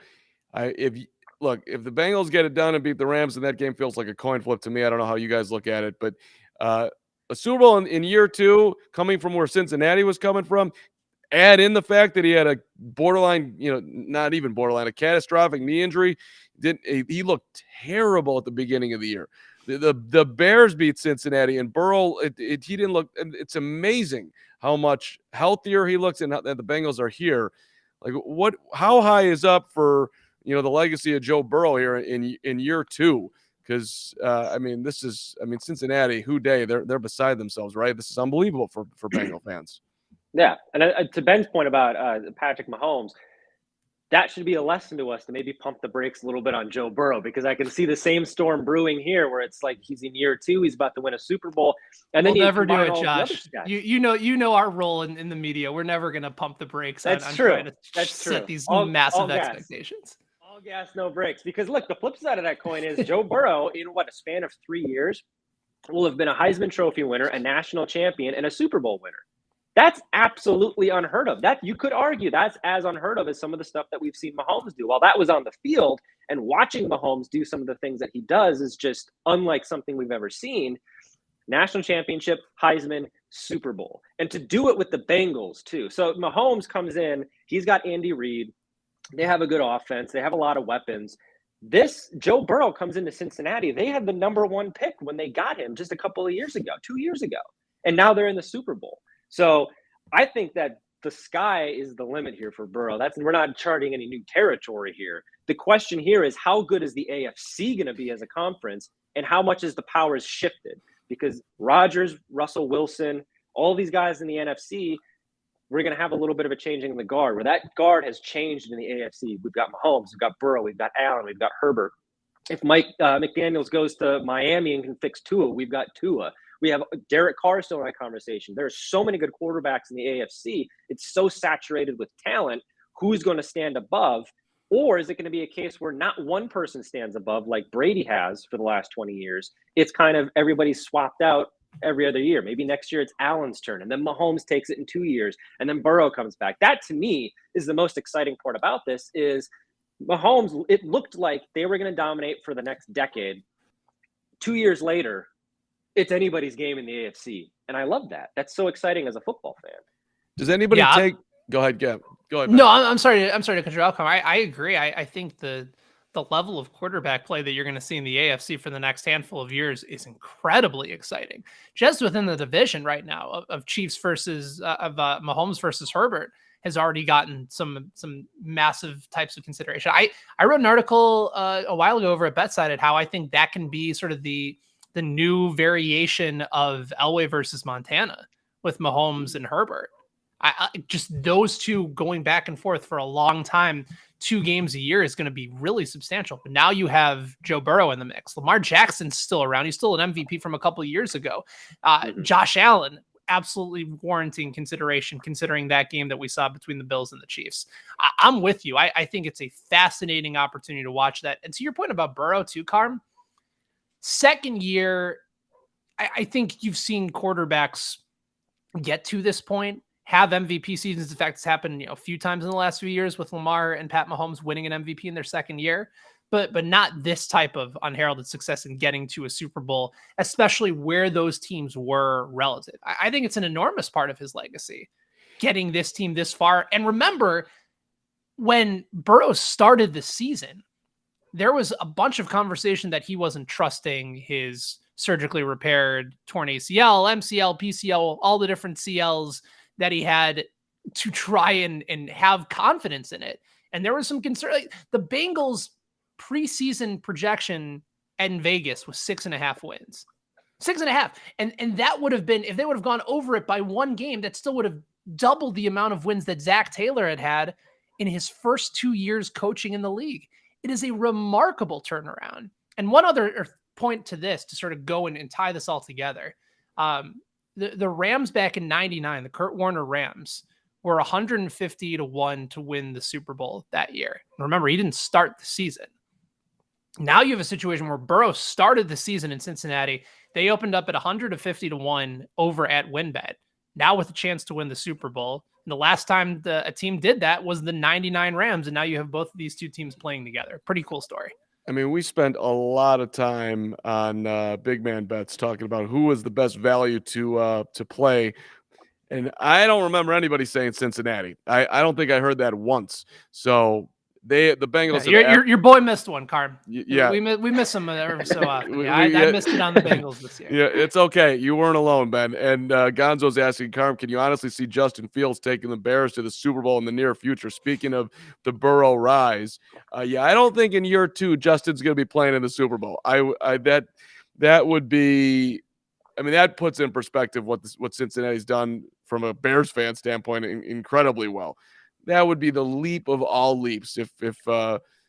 If the Bengals get it done and beat the Rams, then that game feels like a coin flip to me. I don't know how you guys look at it, but a Super Bowl in year 2, coming from where Cincinnati was coming from, add in the fact that he had a borderline, not even borderline, a catastrophic knee injury. He looked terrible at the beginning of the year. The Bears beat Cincinnati, and Burrow, he didn't look. It's amazing how much healthier he looks, and that the Bengals are here. Like how high is up for the legacy of Joe Burrow here in year 2? Because Cincinnati, who day they're beside themselves, right? This is unbelievable for Bengal fans. Yeah, and to Ben's point about Patrick Mahomes, that should be a lesson to us to maybe pump the brakes a little bit on Joe Burrow, because I can see the same storm brewing here, where it's like he's in year 2, he's about to win a Super Bowl, and then we'll never do it, Josh. You know our role in the media. We're never going to pump the brakes. That's on true. Trying to That's set true. these massive expectations. All gas, no brakes. Because look, the flip side of that coin is Joe Burrow, in a span of 3 years, will have been a Heisman Trophy winner, a national champion, and a Super Bowl winner. That's absolutely unheard of. That you could argue that's as unheard of as some of the stuff that we've seen Mahomes do. While that was on the field, and watching Mahomes do some of the things that he does is just unlike something we've ever seen. National championship, Heisman, Super Bowl. And to do it with the Bengals too. So Mahomes comes in, he's got Andy Reid. They have a good offense. They have a lot of weapons. This Joe Burrow comes into Cincinnati. They had the number 1 pick when they got him just a couple of years ago, 2 years ago. And now they're in the Super Bowl. So I think that the sky is the limit here for Burrow. We're not charting any new territory here. The question here is, how good is the AFC going to be as a conference, and how much is the powers shifted? Because Rodgers, Russell Wilson, all these guys in the NFC, we're going to have a little bit of a changing of the guard, where that guard has changed in the AFC. We've got Mahomes, we've got Burrow, we've got Allen, we've got Herbert. If Mike McDaniels goes to Miami and can fix Tua, we've got Tua. We have Derek Carr still in that conversation. There are so many good quarterbacks in the AFC. It's so saturated with talent. Who's going to stand above? Or is it going to be a case where not one person stands above like Brady has for the last 20 years? It's kind of everybody's swapped out every other year. Maybe next year it's Allen's turn, and then Mahomes takes it in 2 years, and then Burrow comes back. That, to me, is the most exciting part about this is Mahomes, it looked like they were going to dominate for the next decade. 2 years later, it's anybody's game in the AFC. And I love that. That's so exciting as a football fan. Does anybody take – go ahead, Gab. Go ahead, Ben. No, I'm sorry to cut your outcome. I agree. I think the level of quarterback play that you're going to see in the AFC for the next handful of years is incredibly exciting. Just within the division right now of Chiefs versus Mahomes versus Herbert has already gotten some massive types of consideration. I wrote an article a while ago over at BetSided how I think that can be sort of the new variation of Elway versus Montana with Mahomes and Herbert. Just those two going back and forth for a long time, 2 games a year is going to be really substantial. But now you have Joe Burrow in the mix. Lamar Jackson's still around. He's still an MVP from a couple of years ago. Josh Allen, absolutely warranting consideration, considering that game that we saw between the Bills and the Chiefs. I'm with you. I think it's a fascinating opportunity to watch that. And to your point about Burrow too, Carm, second year, I think you've seen quarterbacks get to this point, have MVP seasons. In fact, it's happened a few times in the last few years with Lamar and Pat Mahomes winning an MVP in their second year, but not this type of unheralded success in getting to a Super Bowl, especially where those teams were relative. I think it's an enormous part of his legacy, getting this team this far. And remember, when Burrow started the season, there was a bunch of conversation that he wasn't trusting his surgically repaired torn ACL, MCL, PCL, all the different CLs that he had to try and have confidence in it. And there was some concern. Like the Bengals preseason projection in Vegas was 6.5 wins. 6.5. And that would have been, if they would have gone over it by 1 game, that still would have doubled the amount of wins that Zach Taylor had in his first 2 years coaching in the league. It is a remarkable turnaround. And one other point to this, to sort of go and tie this all together. The Rams back in 99, the Kurt Warner Rams, were 150-1 to win the Super Bowl that year. Remember, he didn't start the season. Now you have a situation where Burrow started the season in Cincinnati. They opened up at 150-1 over at WinBet. Now with a chance to win the Super Bowl. And the last time a team did that was the 99 Rams. And now you have both of these two teams playing together. Pretty cool story. I mean, we spent a lot of time on big man bets talking about who was the best value to play. And I don't remember anybody saying Cincinnati. I don't think I heard that once. So the Bengals. Yeah, your boy missed one, Carm. Yeah, we miss them every so often. I missed it on the Bengals this year. Yeah, it's okay. You weren't alone, Ben. And Gonzo's asking, Carm, can you honestly see Justin Fields taking the Bears to the Super Bowl in the near future? Speaking of the Burrow rise, yeah, I don't think in year 2 Justin's going to be playing in the Super Bowl. That would be. I mean, that puts in perspective what Cincinnati's done from a Bears fan standpoint incredibly well. That would be the leap of all leaps if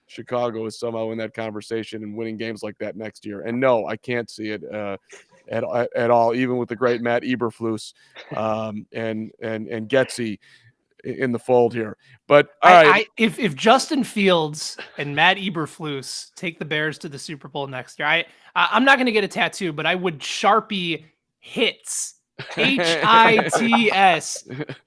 Chicago is somehow in that conversation and winning games like that next year. And no, I can't see it at all, even with the great Matt Eberflus and Getsy in the fold here. But if Justin Fields and Matt Eberflus take the Bears to the Super Bowl next year, I'm not going to get a tattoo, but I would Sharpie hits HITS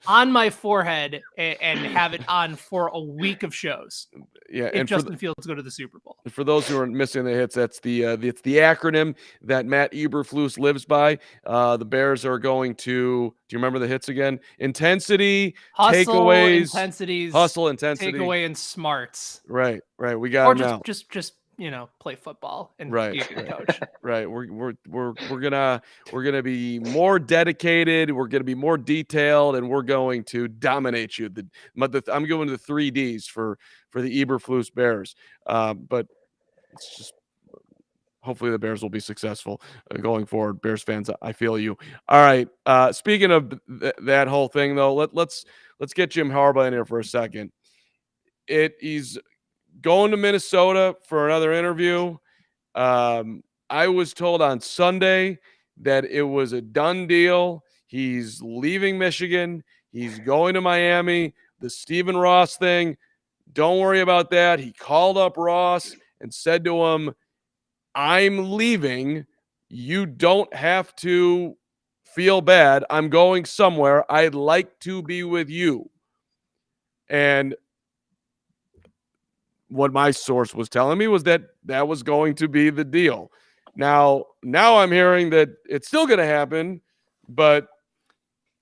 on my forehead and have it on for a week of shows. Yeah, if Justin Fields go to the Super Bowl. For those who are missing the hits, that's it's the acronym that Matt Eberflus lives by. The Bears are going to. Do you remember the hits again? Intensity, hustle, takeaways, intensities, hustle, intensity, takeaway, and smarts. Right. We got it now. Just play football and be a good coach. Right. We're gonna be more dedicated. We're gonna be more detailed, and we're going to dominate you. I'm going to the 3 Ds for the Eberflus Bears. But it's just hopefully the Bears will be successful going forward. Bears fans, I feel you. All right. Speaking of that whole thing, though, let's get Jim Harbaugh in here for a second. He's going to Minnesota for another interview. I was told on Sunday that it was a done deal. He's leaving Michigan. He's going to Miami. The Stephen Ross thing, don't worry about that. He called up Ross and said to him, I'm leaving. You don't have to feel bad. I'm going somewhere. I'd like to be with you. And what my source was telling me was that was going to be the deal. Now I'm hearing that it's still going to happen, but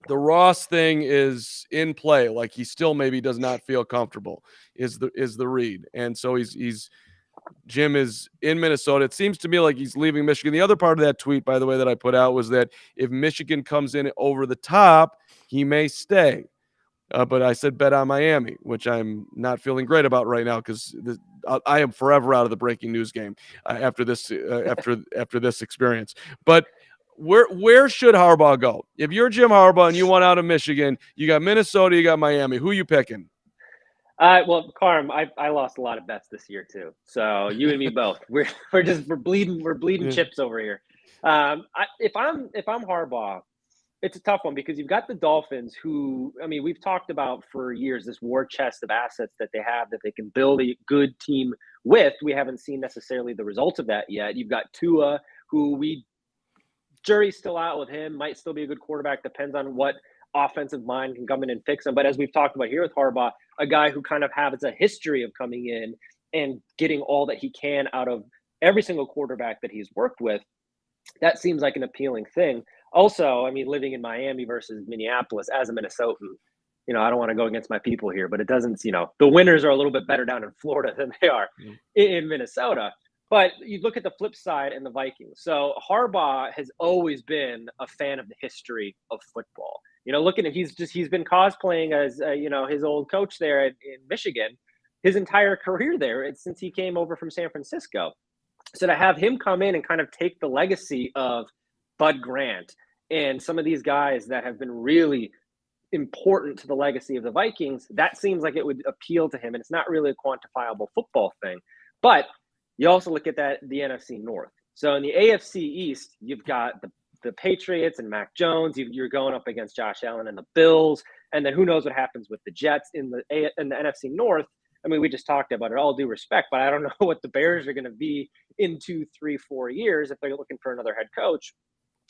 the Ross thing is in play. Like he still maybe does not feel comfortable is the read. And so Jim is in Minnesota. It seems to me like he's leaving Michigan. The other part of that tweet, by the way, that I put out was that if Michigan comes in over the top, he may stay. But I said bet on Miami, which I'm not feeling great about right now because I am forever out of the breaking news game after this experience. But where should Harbaugh go? If you're Jim Harbaugh and you want out of Michigan, you got Minnesota, you got Miami. Who you picking? Well, Carm, I lost a lot of bets this year too. So you and me both. We're bleeding chips over here. If I'm Harbaugh, it's a tough one because you've got the Dolphins who, I mean, we've talked about for years this war chest of assets that they have that they can build a good team with. We haven't seen necessarily the results of that yet. You've got Tua, who jury's still out with him, might still be a good quarterback, depends on what offensive mind can come in and fix him. But as we've talked about here with Harbaugh, a guy who kind of has a history of coming in and getting all that he can out of every single quarterback that he's worked with, that seems like an appealing thing. Also, I mean, living in Miami versus Minneapolis as a Minnesotan, I don't want to go against my people here, but it doesn't, the winters are a little bit better down in Florida than they are in Minnesota. But you look at the flip side and the Vikings. So Harbaugh has always been a fan of the history of football. Looking at he's been cosplaying as his old coach there in Michigan, his entire career there since he came over from San Francisco. So to have him come in and kind of take the legacy of Bud Grant and some of these guys that have been really important to the legacy of the Vikings, that seems like it would appeal to him. And it's not really a quantifiable football thing. But you also look at the NFC North. So in the AFC East, you've got the Patriots and Mac Jones. You're going up against Josh Allen and the Bills. And then who knows what happens with the Jets in the NFC North. I mean, we just talked about it, all due respect, but I don't know what the Bears are going to be in 2, 3, 4 years if they're looking for another head coach.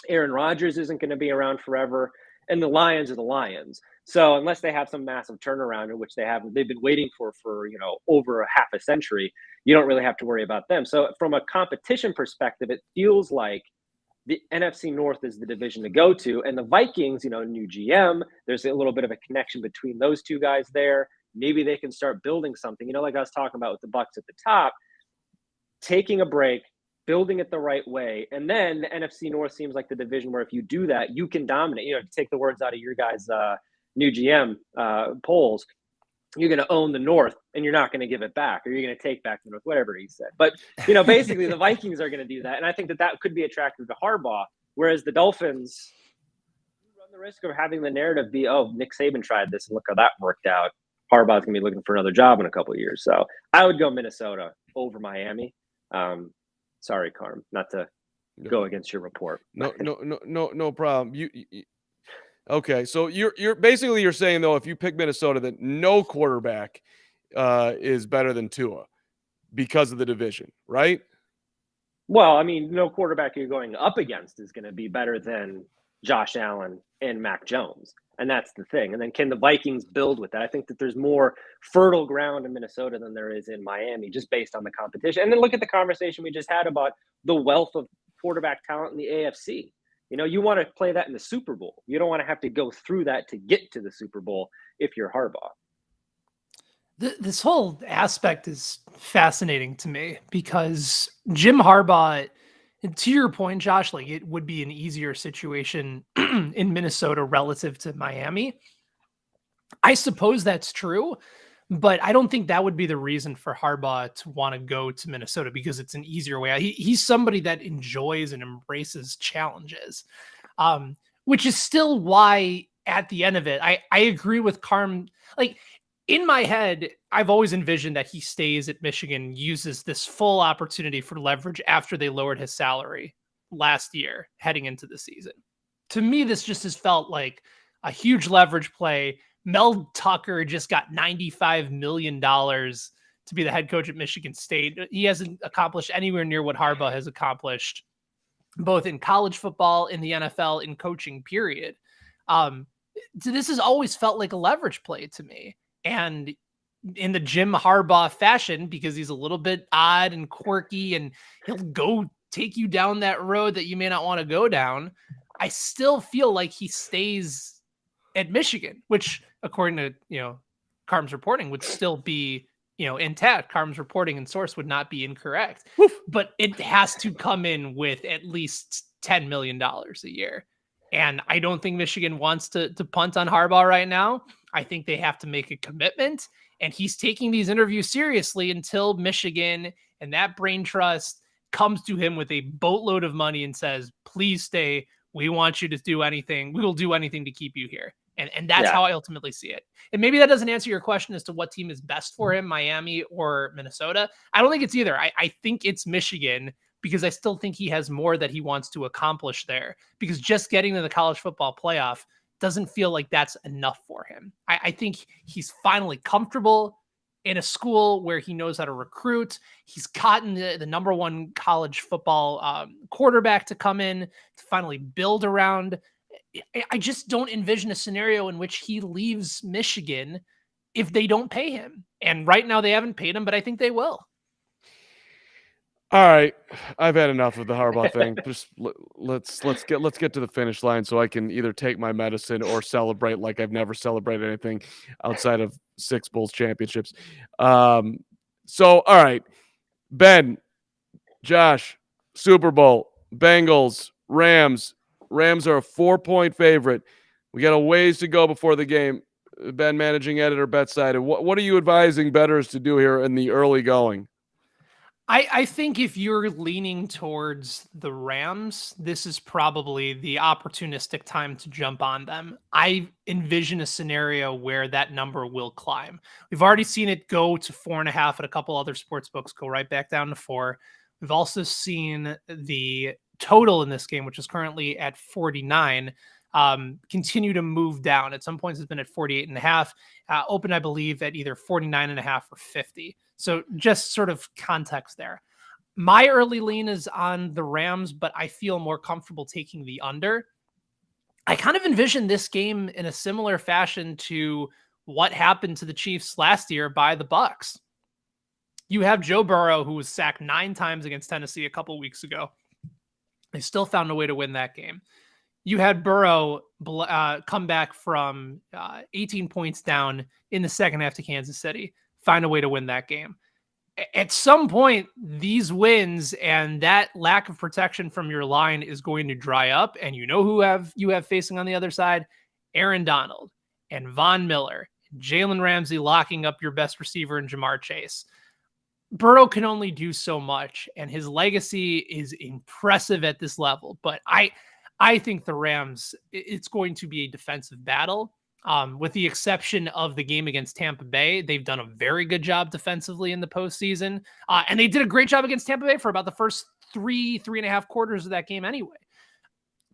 Aaron Rodgers isn't going to be around forever, and the Lions are the Lions. So unless they have some massive turnaround, in which they've been waiting for over a half a century, you don't really have to worry about them. So from a competition perspective, it feels like the NFC North is the division to go to, and the Vikings, new GM, there's a little bit of a connection between those two guys there. Maybe they can start building something, like I was talking about with the Bucs at the top, taking a break, building it the right way. And then the NFC North seems like the division where if you do that, you can dominate. To take the words out of your guys' new GM polls, you're going to own the North and you're not going to give it back, or you're going to take back the North, whatever he said. But, basically the Vikings are going to do that. And I think that could be attractive to Harbaugh, whereas the Dolphins run the risk of having the narrative be, oh, Nick Saban tried this and look how that worked out. Harbaugh's going to be looking for another job in a couple of years. So I would go Minnesota over Miami. Sorry, Carm, not to go against your report. No problem. You okay? So you're basically saying though, if you pick Minnesota, that no quarterback is better than Tua because of the division, right? Well, I mean, no quarterback you're going up against is going to be better than Josh Allen and Mac Jones. And that's the thing. And then can the Vikings build with that? I think that there's more fertile ground in Minnesota than there is in Miami, just based on the competition. And then look at the conversation we just had about the wealth of quarterback talent in the AFC. You want to play that in the Super Bowl. You don't want to have to go through that to get to the Super Bowl if you're Harbaugh. This whole aspect is fascinating to me because Jim Harbaugh, to your point, Josh, like it would be an easier situation in Minnesota relative to Miami. I suppose that's true, but I don't think that would be the reason for Harbaugh to want to go to Minnesota because it's an easier way. He's somebody that enjoys and embraces challenges, which is still why at the end of it, I agree with Carm. Like in my head, I've always envisioned that he stays at Michigan, uses this full opportunity for leverage after they lowered his salary last year heading into the season. To me, this just has felt like a huge leverage play. Mel Tucker just got $95 million to be the head coach at Michigan State. He hasn't accomplished anywhere near what Harbaugh has accomplished, both in college football, in the NFL, in coaching, period. This has always felt like a leverage play to me. And in the Jim Harbaugh fashion, because he's a little bit odd and quirky and he'll go take you down that road that you may not want to go down, I still feel like he stays at Michigan, which according to, Carm's reporting would still be, intact. Carm's reporting and source would not be incorrect, but it has to come in with at least $10 million a year. And I don't think Michigan wants to punt on Harbaugh right now. I think they have to make a commitment, and he's taking these interviews seriously until Michigan and that brain trust comes to him with a boatload of money and says, please stay. We want you to do anything. We will do anything to keep you here. And that's Yeah. how I ultimately see it. And maybe that doesn't answer your question as to what team is best for him, Miami or Minnesota. I don't think it's either. I think it's Michigan, because I still think he has more that he wants to accomplish there, because just getting to the college football playoff doesn't feel like that's enough for him. I think he's finally comfortable in a school where he knows how to recruit. He's gotten the number one college football quarterback to come in to finally build around. I just don't envision a scenario in which he leaves Michigan if they don't pay him. And right now they haven't paid him, but I think they will. All right, I've had enough of the Harbaugh thing. Just let's get to the finish line so I can either take my medicine or celebrate like I've never celebrated anything outside of 6 Bulls championships. So all right, Ben, Josh, Super Bowl, Bengals, Rams. Rams are a 4-point favorite. We got a ways to go before the game. Ben, managing editor, BetSided. What are you advising bettors to do here in the early going? I think if you're leaning towards the Rams, this is probably the opportunistic time to jump on them. I envision a scenario where that number will climb. We've already seen it go to 4.5 at a couple other sports books, go right back down to 4. We've also seen the total in this game, which is currently at 49, continue to move down. At some points, it's been at 48.5, open, I believe, at either 49.5 or 50. So just sort of context there. My early lean is on the Rams, but I feel more comfortable taking the under. I kind of envision this game in a similar fashion to what happened to the Chiefs last year by the Bucs. You have Joe Burrow, who was sacked 9 times against Tennessee a couple weeks ago. They still found a way to win that game. You had Burrow come back from 18 points down in the second half to Kansas City, find a way to win that game. At some point, these wins and that lack of protection from your line is going to dry up. And you know who you have facing on the other side? Aaron Donald and Von Miller, Jalen Ramsey locking up your best receiver in Jamar Chase. Burrow can only do so much, and his legacy is impressive at this level. But I think the Rams, it's going to be a defensive battle. With the exception of the game against Tampa Bay, they've done a very good job defensively in the postseason. And they did a great job against Tampa Bay for about the first 3.5 quarters of that game anyway.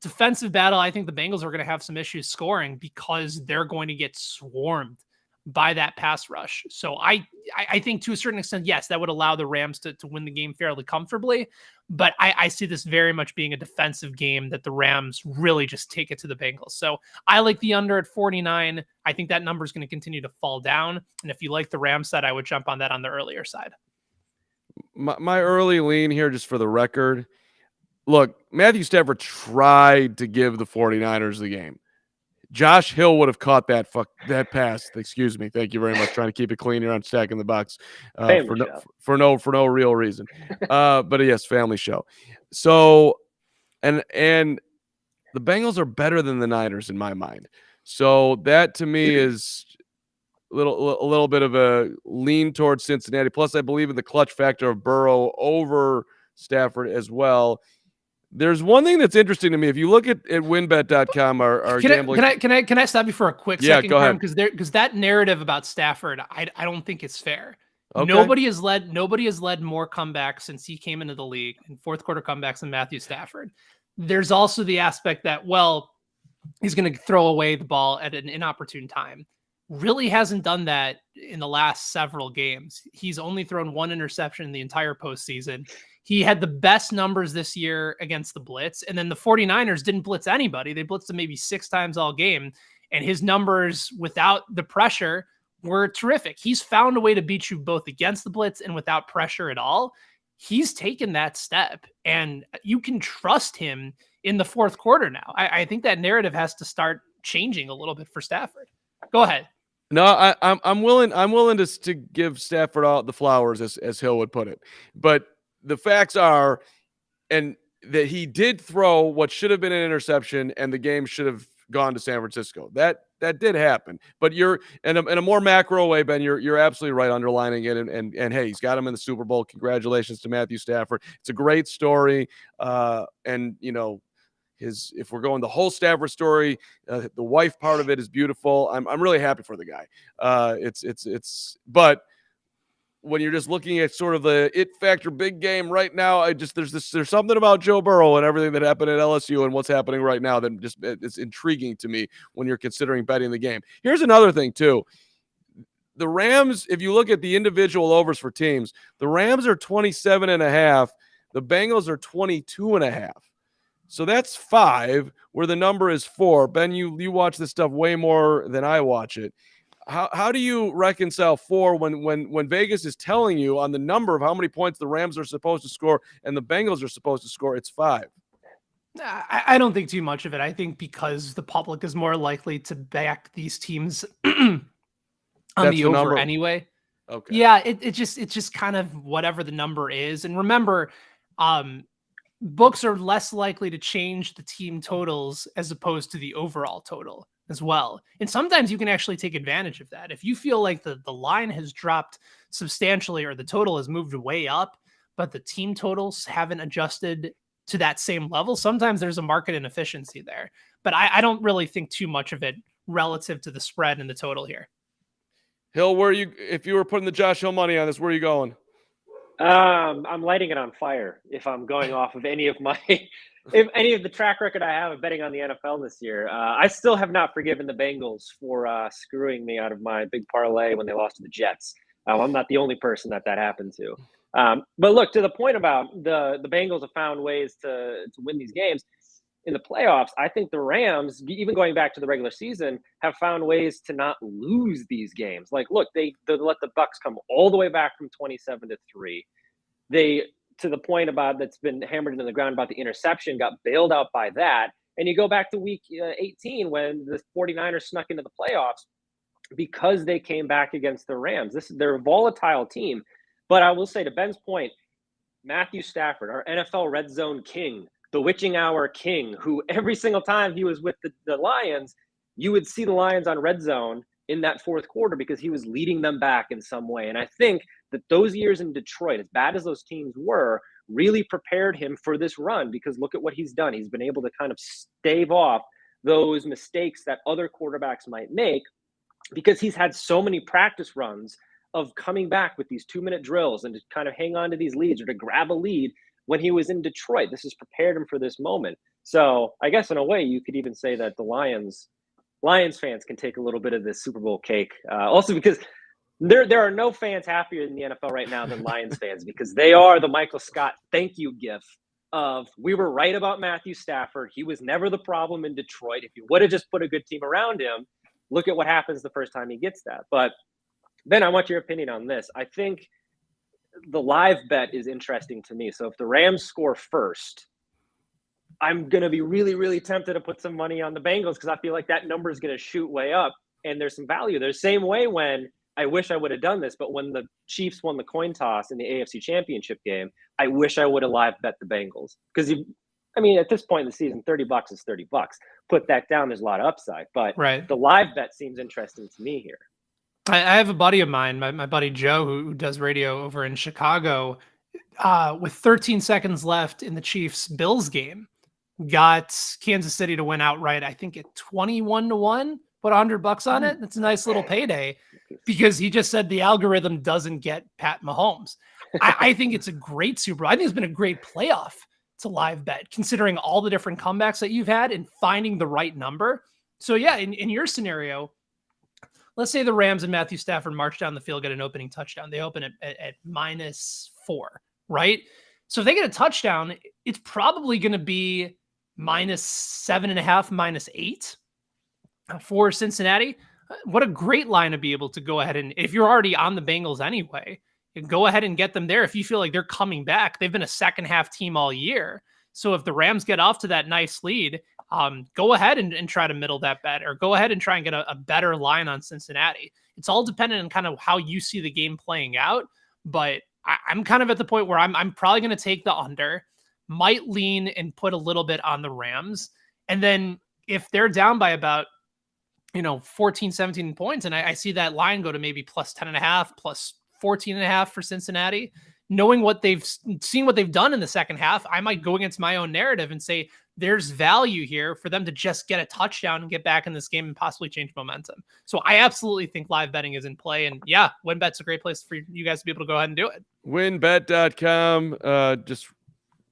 Defensive battle, I think the Bengals are going to have some issues scoring because they're going to get swarmed by that pass rush. So I think to a certain extent, yes, that would allow the Rams to win the game fairly comfortably. But I see this very much being a defensive game that the Rams really just take it to the Bengals. So I like the under at 49. I think that number is going to continue to fall down. And if you like the Rams side, I would jump on that on the earlier side. My early lean here, just for the record, look, Matthew Stafford tried to give the 49ers the game. Josh Hill would have caught that pass. Excuse me. Thank you very much. Trying to keep it clean here on Stacking the Box for no real reason. But yes, family show. So, and the Bengals are better than the Niners in my mind. So that to me is a little bit of a lean towards Cincinnati. Plus, I believe in the clutch factor of Burrow over Stafford as well. There's one thing that's interesting to me. If you look at winbet.com, our gambling. Can I stop you for a quick second? Go ahead. Because that narrative about Stafford, I don't think it's fair. Okay. Nobody has led more comebacks since he came into the league in fourth quarter comebacks than Matthew Stafford. There's also the aspect that, well, he's going to throw away the ball at an inopportune time. Really hasn't done that in the last several games. He's only thrown 1 interception in the entire postseason. He had the best numbers this year against the blitz. And then the 49ers didn't blitz anybody. They blitzed him maybe 6 times all game. And his numbers without the pressure were terrific. He's found a way to beat you both against the blitz and without pressure at all. He's taken that step, and you can trust him in the fourth quarter now. I think that narrative has to start changing a little bit for Stafford. Go ahead. No, I'm willing to give Stafford all the flowers, as Hill would put it. But the facts are, and that he did throw what should have been an interception, and the game should have gone to San Francisco. That did happen. But you're in a more macro way, Ben. You're absolutely right underlining it. And hey, he's got him in the Super Bowl. Congratulations to Matthew Stafford. It's a great story. And you know, if we're going the whole Stafford story, the wife part of it is beautiful. I'm really happy for the guy. But when you're just looking at sort of the it factor big game right now, there's something about Joe Burrow and everything that happened at LSU and what's happening right now that just it's intriguing to me when you're considering betting the game. Here's another thing too. The Rams, if you look at the individual overs for teams, the Rams are 27.5. The Bengals are 22.5. So that's 5, where the number is 4. Ben, you watch this stuff way more than I watch it. How do you reconcile 4 when Vegas is telling you on the number of how many points the Rams are supposed to score and the Bengals are supposed to score, it's 5? I don't think too much of it. I think because the public is more likely to back these teams on the over number anyway. Okay. Yeah, it's just kind of whatever the number is. And remember, books are less likely to change the team totals as opposed to the overall total as well. And sometimes you can actually take advantage of that. If you feel like the line has dropped substantially or the total has moved way up, but the team totals haven't adjusted to that same level, sometimes there's a market inefficiency there. But I don't really think too much of it relative to the spread and the total here. Hill, if you were putting the Josh Hill money on this, where are you going? I'm lighting it on fire if I'm going off of any of the track record I have of betting on the NFL this year. I still have not forgiven the Bengals for screwing me out of my big parlay when they lost to the Jets. I'm not the only person that happened to. But look, to the point about the Bengals have found ways to win these games. In the playoffs, I think the Rams, even going back to the regular season, have found ways to not lose these games. Like, look, they let the Bucs come all the way back from 27-3. They, to the point about that's been hammered into the ground about the interception, got bailed out by that. And you go back to week 18 when the 49ers snuck into the playoffs because they came back against the Rams. They're a volatile team. But I will say, to Ben's point, Matthew Stafford, our NFL red zone king, the witching hour king, who every single time he was with the Lions, you would see the Lions on red zone in that fourth quarter because he was leading them back in some way. And I think that those years in Detroit, as bad as those teams were, really prepared him for this run because look at what he's done. He's been able to kind of stave off those mistakes that other quarterbacks might make because he's had so many practice runs of coming back with these 2-minute drills and to kind of hang on to these leads or to grab a lead when he was in Detroit. This has prepared him for this moment. So I guess in a way you could even say that the Lions fans can take a little bit of this Super Bowl cake. Also because there are no fans happier in the NFL right now than Lions fans because they are the Michael Scott thank you gif of we were right about Matthew Stafford. He was never the problem in Detroit. If you would have just put a good team around him, look at what happens the first time he gets that. But Ben, I want your opinion on this. I think the live bet is interesting to me. So if the Rams score first, I'm going to be really, really tempted to put some money on the Bengals because I feel like that number is going to shoot way up and there's some value. There's the same way when I wish I would have done this, but when the Chiefs won the coin toss in the AFC Championship game, I wish I would have live bet the Bengals because at this point in the season, $30 is $30. Put that down, there's a lot of upside. But right. The live bet seems interesting to me here. I have a buddy of mine, my buddy Joe, who does radio over in Chicago, with 13 seconds left in the Chiefs-Bills game, got Kansas City to win outright, I think at 21-1, put $100 on it. That's a nice little payday because he just said the algorithm doesn't get Pat Mahomes. I think it's a great Super Bowl. I think it's been a great playoff to live bet, considering all the different comebacks that you've had and finding the right number. So yeah, in your scenario, let's say the Rams and Matthew Stafford march down the field, get an opening touchdown. They open at -4, right? So if they get a touchdown, it's probably going to be -7.5, -8 for Cincinnati. What a great line to be able to go ahead and, if you're already on the Bengals anyway, go ahead and get them there. If you feel like they're coming back, they've been a second half team all year. So if the Rams get off to that nice lead, go ahead and try to middle that bet or go ahead and try and get a better line on Cincinnati. It's all dependent on kind of how you see the game playing out. But I'm kind of at the point where I'm probably going to take the under, might lean and put a little bit on the Rams. And then if they're down by about, 14, 17 points, and I see that line go to maybe +10.5, +14.5 for Cincinnati, knowing what they've seen, what they've done in the second half, I might go against my own narrative and say there's value here for them to just get a touchdown and get back in this game and possibly change momentum. So I absolutely think live betting is in play. And yeah, WinBet's a great place for you guys to be able to go ahead and do it. WinBet.com. Just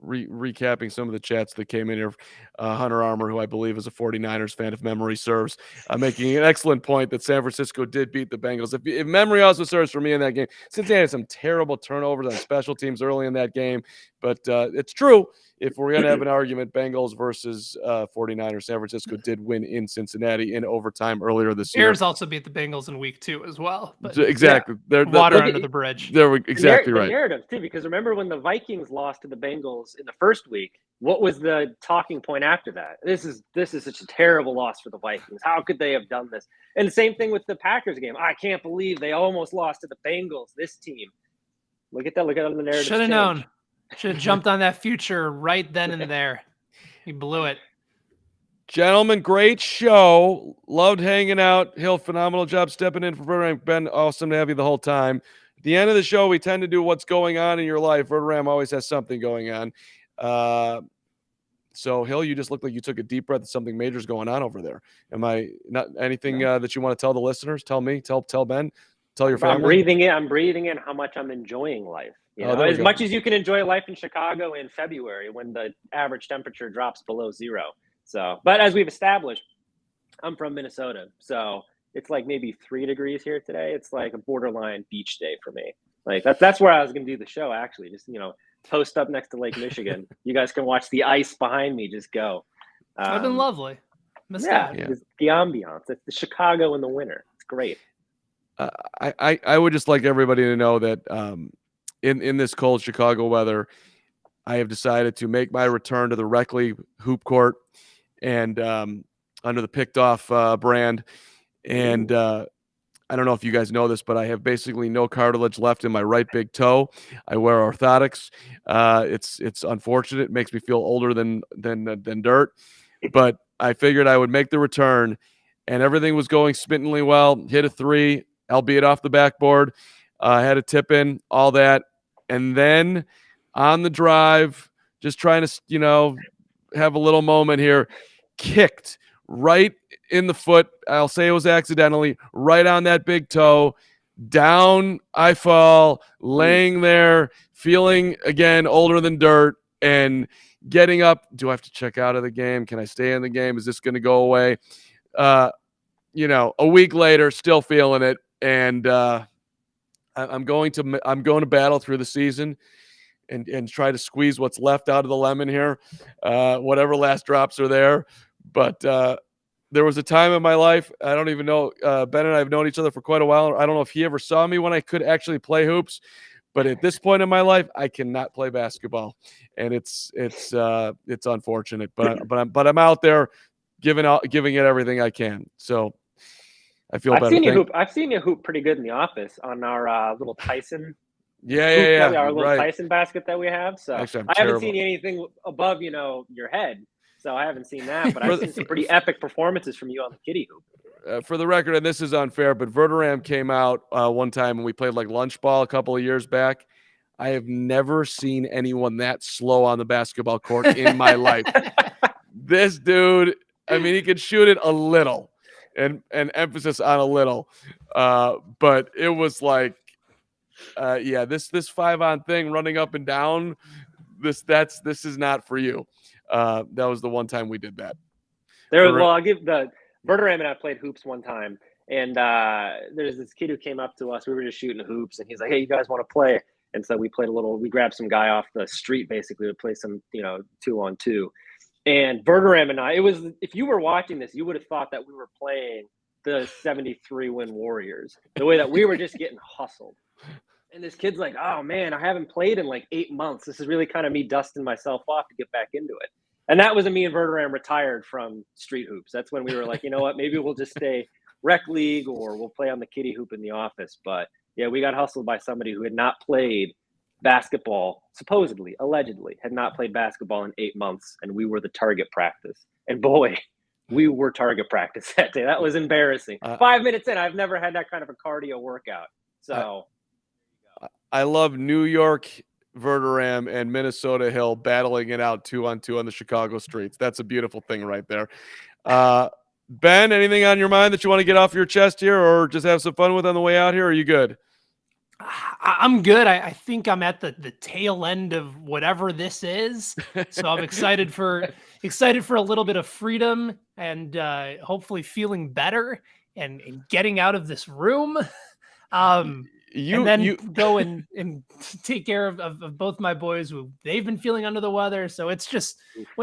recapping some of the chats that came in here. Hunter Armour, who I believe is a 49ers fan, if memory serves, making an excellent point that San Francisco did beat the Bengals. If memory also serves for me in that game, Cincinnati had some terrible turnovers on special teams early in that game. But it's true. If we're going to have an argument, Bengals versus 49ers, San Francisco did win in Cincinnati in overtime earlier this year. Bears also beat the Bengals in week 2 as well. But exactly. Yeah, water under the bridge. They're exactly right. The narrative, too, because remember when the Vikings lost to the Bengals in the first week, what was the talking point after that? This is such a terrible loss for the Vikings. How could they have done this? And the same thing with the Packers game. I can't believe they almost lost to the Bengals, this team. Look at that. Look at the narrative. Should have known. Should have jumped on that future right then and there. He blew it. Gentlemen, great show. Loved hanging out. Hill, phenomenal job stepping in for Verderam. Ben, awesome to have you the whole time. At the end of the show, we tend to do what's going on in your life. Verderam always has something going on. So, Hill, you just look like you took a deep breath. Something major is going on over there. Am I not anything that you want to tell the listeners? Tell me. Tell Ben. Tell your family. I'm breathing in how much I'm enjoying life. As much as you can enjoy life in Chicago in February when the average temperature drops below 0. So, but as we've established, I'm from Minnesota, so it's like maybe 3 degrees here today. It's like a borderline beach day for me. Like that's where I was going to do the show, actually. Just, post up next to Lake Michigan. You guys can watch the ice behind me just go. That'd been lovely. The ambiance. It's the Chicago in the winter. It's great. I would just like everybody to know that in this cold Chicago weather, I have decided to make my return to the Reckley Hoop Court and under the Picked Off brand. And I don't know if you guys know this, but I have basically no cartilage left in my right big toe. I wear orthotics. It's unfortunate. It makes me feel older than dirt. But I figured I would make the return, and everything was going smittenly well. Hit a 3, albeit off the backboard. Had a tip in, all that. And then on the drive, just trying to, have a little moment here, kicked right in the foot. I'll say it was accidentally, right on that big toe. Down I fall, laying there, feeling, again, older than dirt, and getting up. Do I have to check out of the game? Can I stay in the game? Is this going to go away? A week later, still feeling it. And I'm going to battle through the season and try to squeeze what's left out of the lemon here, whatever last drops are there. But there was a time in my life, I don't even know, Ben and I have known each other for quite a while. I don't know if he ever saw me when I could actually play hoops, but at this point in my life, I cannot play basketball, and it's unfortunate. But I'm out there giving it everything I can. So I feel better. I've seen you hoop pretty good in the office on our little Tyson. Yeah. Our little Tyson basket that we have. So actually, I haven't seen anything above, your head. So I haven't seen that, but I've seen some pretty epic performances from you on the kiddie hoop. For the record, and this is unfair, but Verderam came out one time and we played like lunch ball a couple of years back. I have never seen anyone that slow on the basketball court in my life. This dude, he could shoot it a little, and emphasis on a little, but it was like, this 5-on thing running up and down. This is not for you. That was the one time we did that. I'll give the Verderam and I played hoops one time, and there's this kid who came up to us. We were just shooting hoops, and he's like, "Hey, you guys want to play?" And so we played we grabbed some guy off the street basically to play some, 2-on-2. And Verderam and I, if you were watching this, you would have thought that we were playing the 73-win Warriors, the way that we were just getting hustled. And this kid's like, "Oh man, I haven't played in like 8 months. This is really kind of me dusting myself off to get back into it." And that was me and Verderam retired from street hoops. That's when we were like, you know what, maybe we'll just stay rec league or we'll play on the kiddie hoop in the office. But yeah, we got hustled by somebody who had not played basketball, supposedly, allegedly, had not played basketball in 8 months. And we were the target practice. And boy, we were target practice that day. That was embarrassing. 5 minutes in, I've never had that kind of a cardio workout. So I love New York Verderame and Minnesota Hill battling it out 2-on-2 on the Chicago streets. That's a beautiful thing right there. Ben, anything on your mind that you want to get off your chest here or just have some fun with on the way out here? Or are you good? I'm good. I think I'm at the tail end of whatever this is. So I'm excited for a little bit of freedom and hopefully feeling better and getting out of this room. And then go and take care of both my boys who they've been feeling under the weather. So it's just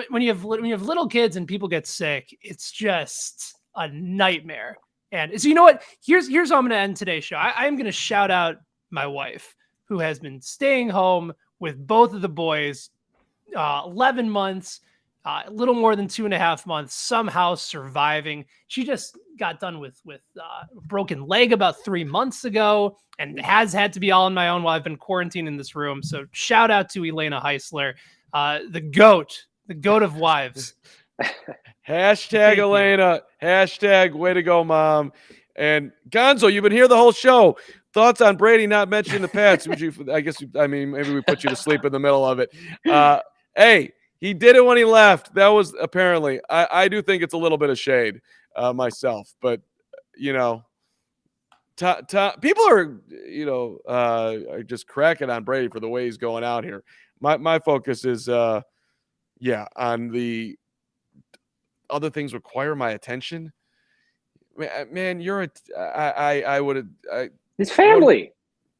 when you have little kids and people get sick, it's just a nightmare. And so you know what? Here's how I'm going to end today's show. I'm going to shout out my wife, who has been staying home with both of the boys, 11 months, a little more than 2.5 months, somehow surviving. She just got done with a broken leg about 3 months ago and has had to be all on my own while I've been quarantined in this room. So shout out to Elena Heisler, the goat of wives. Hashtag Elena, hashtag way to go, mom. And Gonzo, you've been here the whole show. Thoughts on Brady not mentioning the Pats? Maybe we put you to sleep in the middle of it. Hey, he did it when he left. That was apparently, I do think it's a little bit of shade myself, but people are, are just cracking on Brady for the way he's going out here. My focus is, on the other things require my attention. Man, his family.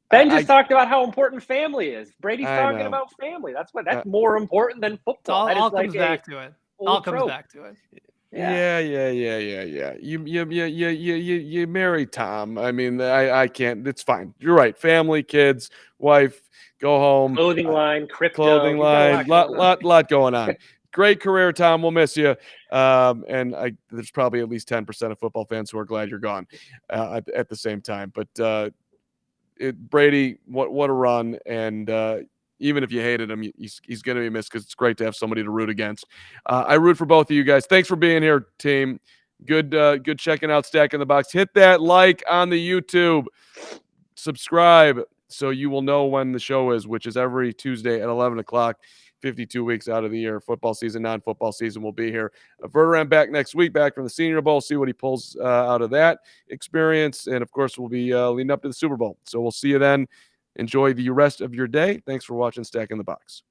Ben just talked about how important family is. Brady's talking about family. That's more important than football. All comes back to it. All comes back to it. Yeah. You marry Tom. I mean, I can't. It's fine. You're right. Family, kids, wife, go home. Clothing line, crypto. Clothing line. Lot going on. Great career, Tom. We'll miss you. And there's probably at least 10% of football fans who are glad you're gone at the same time. But Brady, what a run. And even if you hated him, he's going to be missed because it's great to have somebody to root against. I root for both of you guys. Thanks for being here, team. Good checking out Stack in the Box. Hit that like on the YouTube. Subscribe so you will know when the show is, which is every Tuesday at 11 o'clock. 52 weeks out of the year. Football season, non-football season will be here. Verderame back next week, back from the Senior Bowl. See what he pulls out of that experience. And, of course, we'll be leading up to the Super Bowl. So we'll see you then. Enjoy the rest of your day. Thanks for watching Stack in the Box.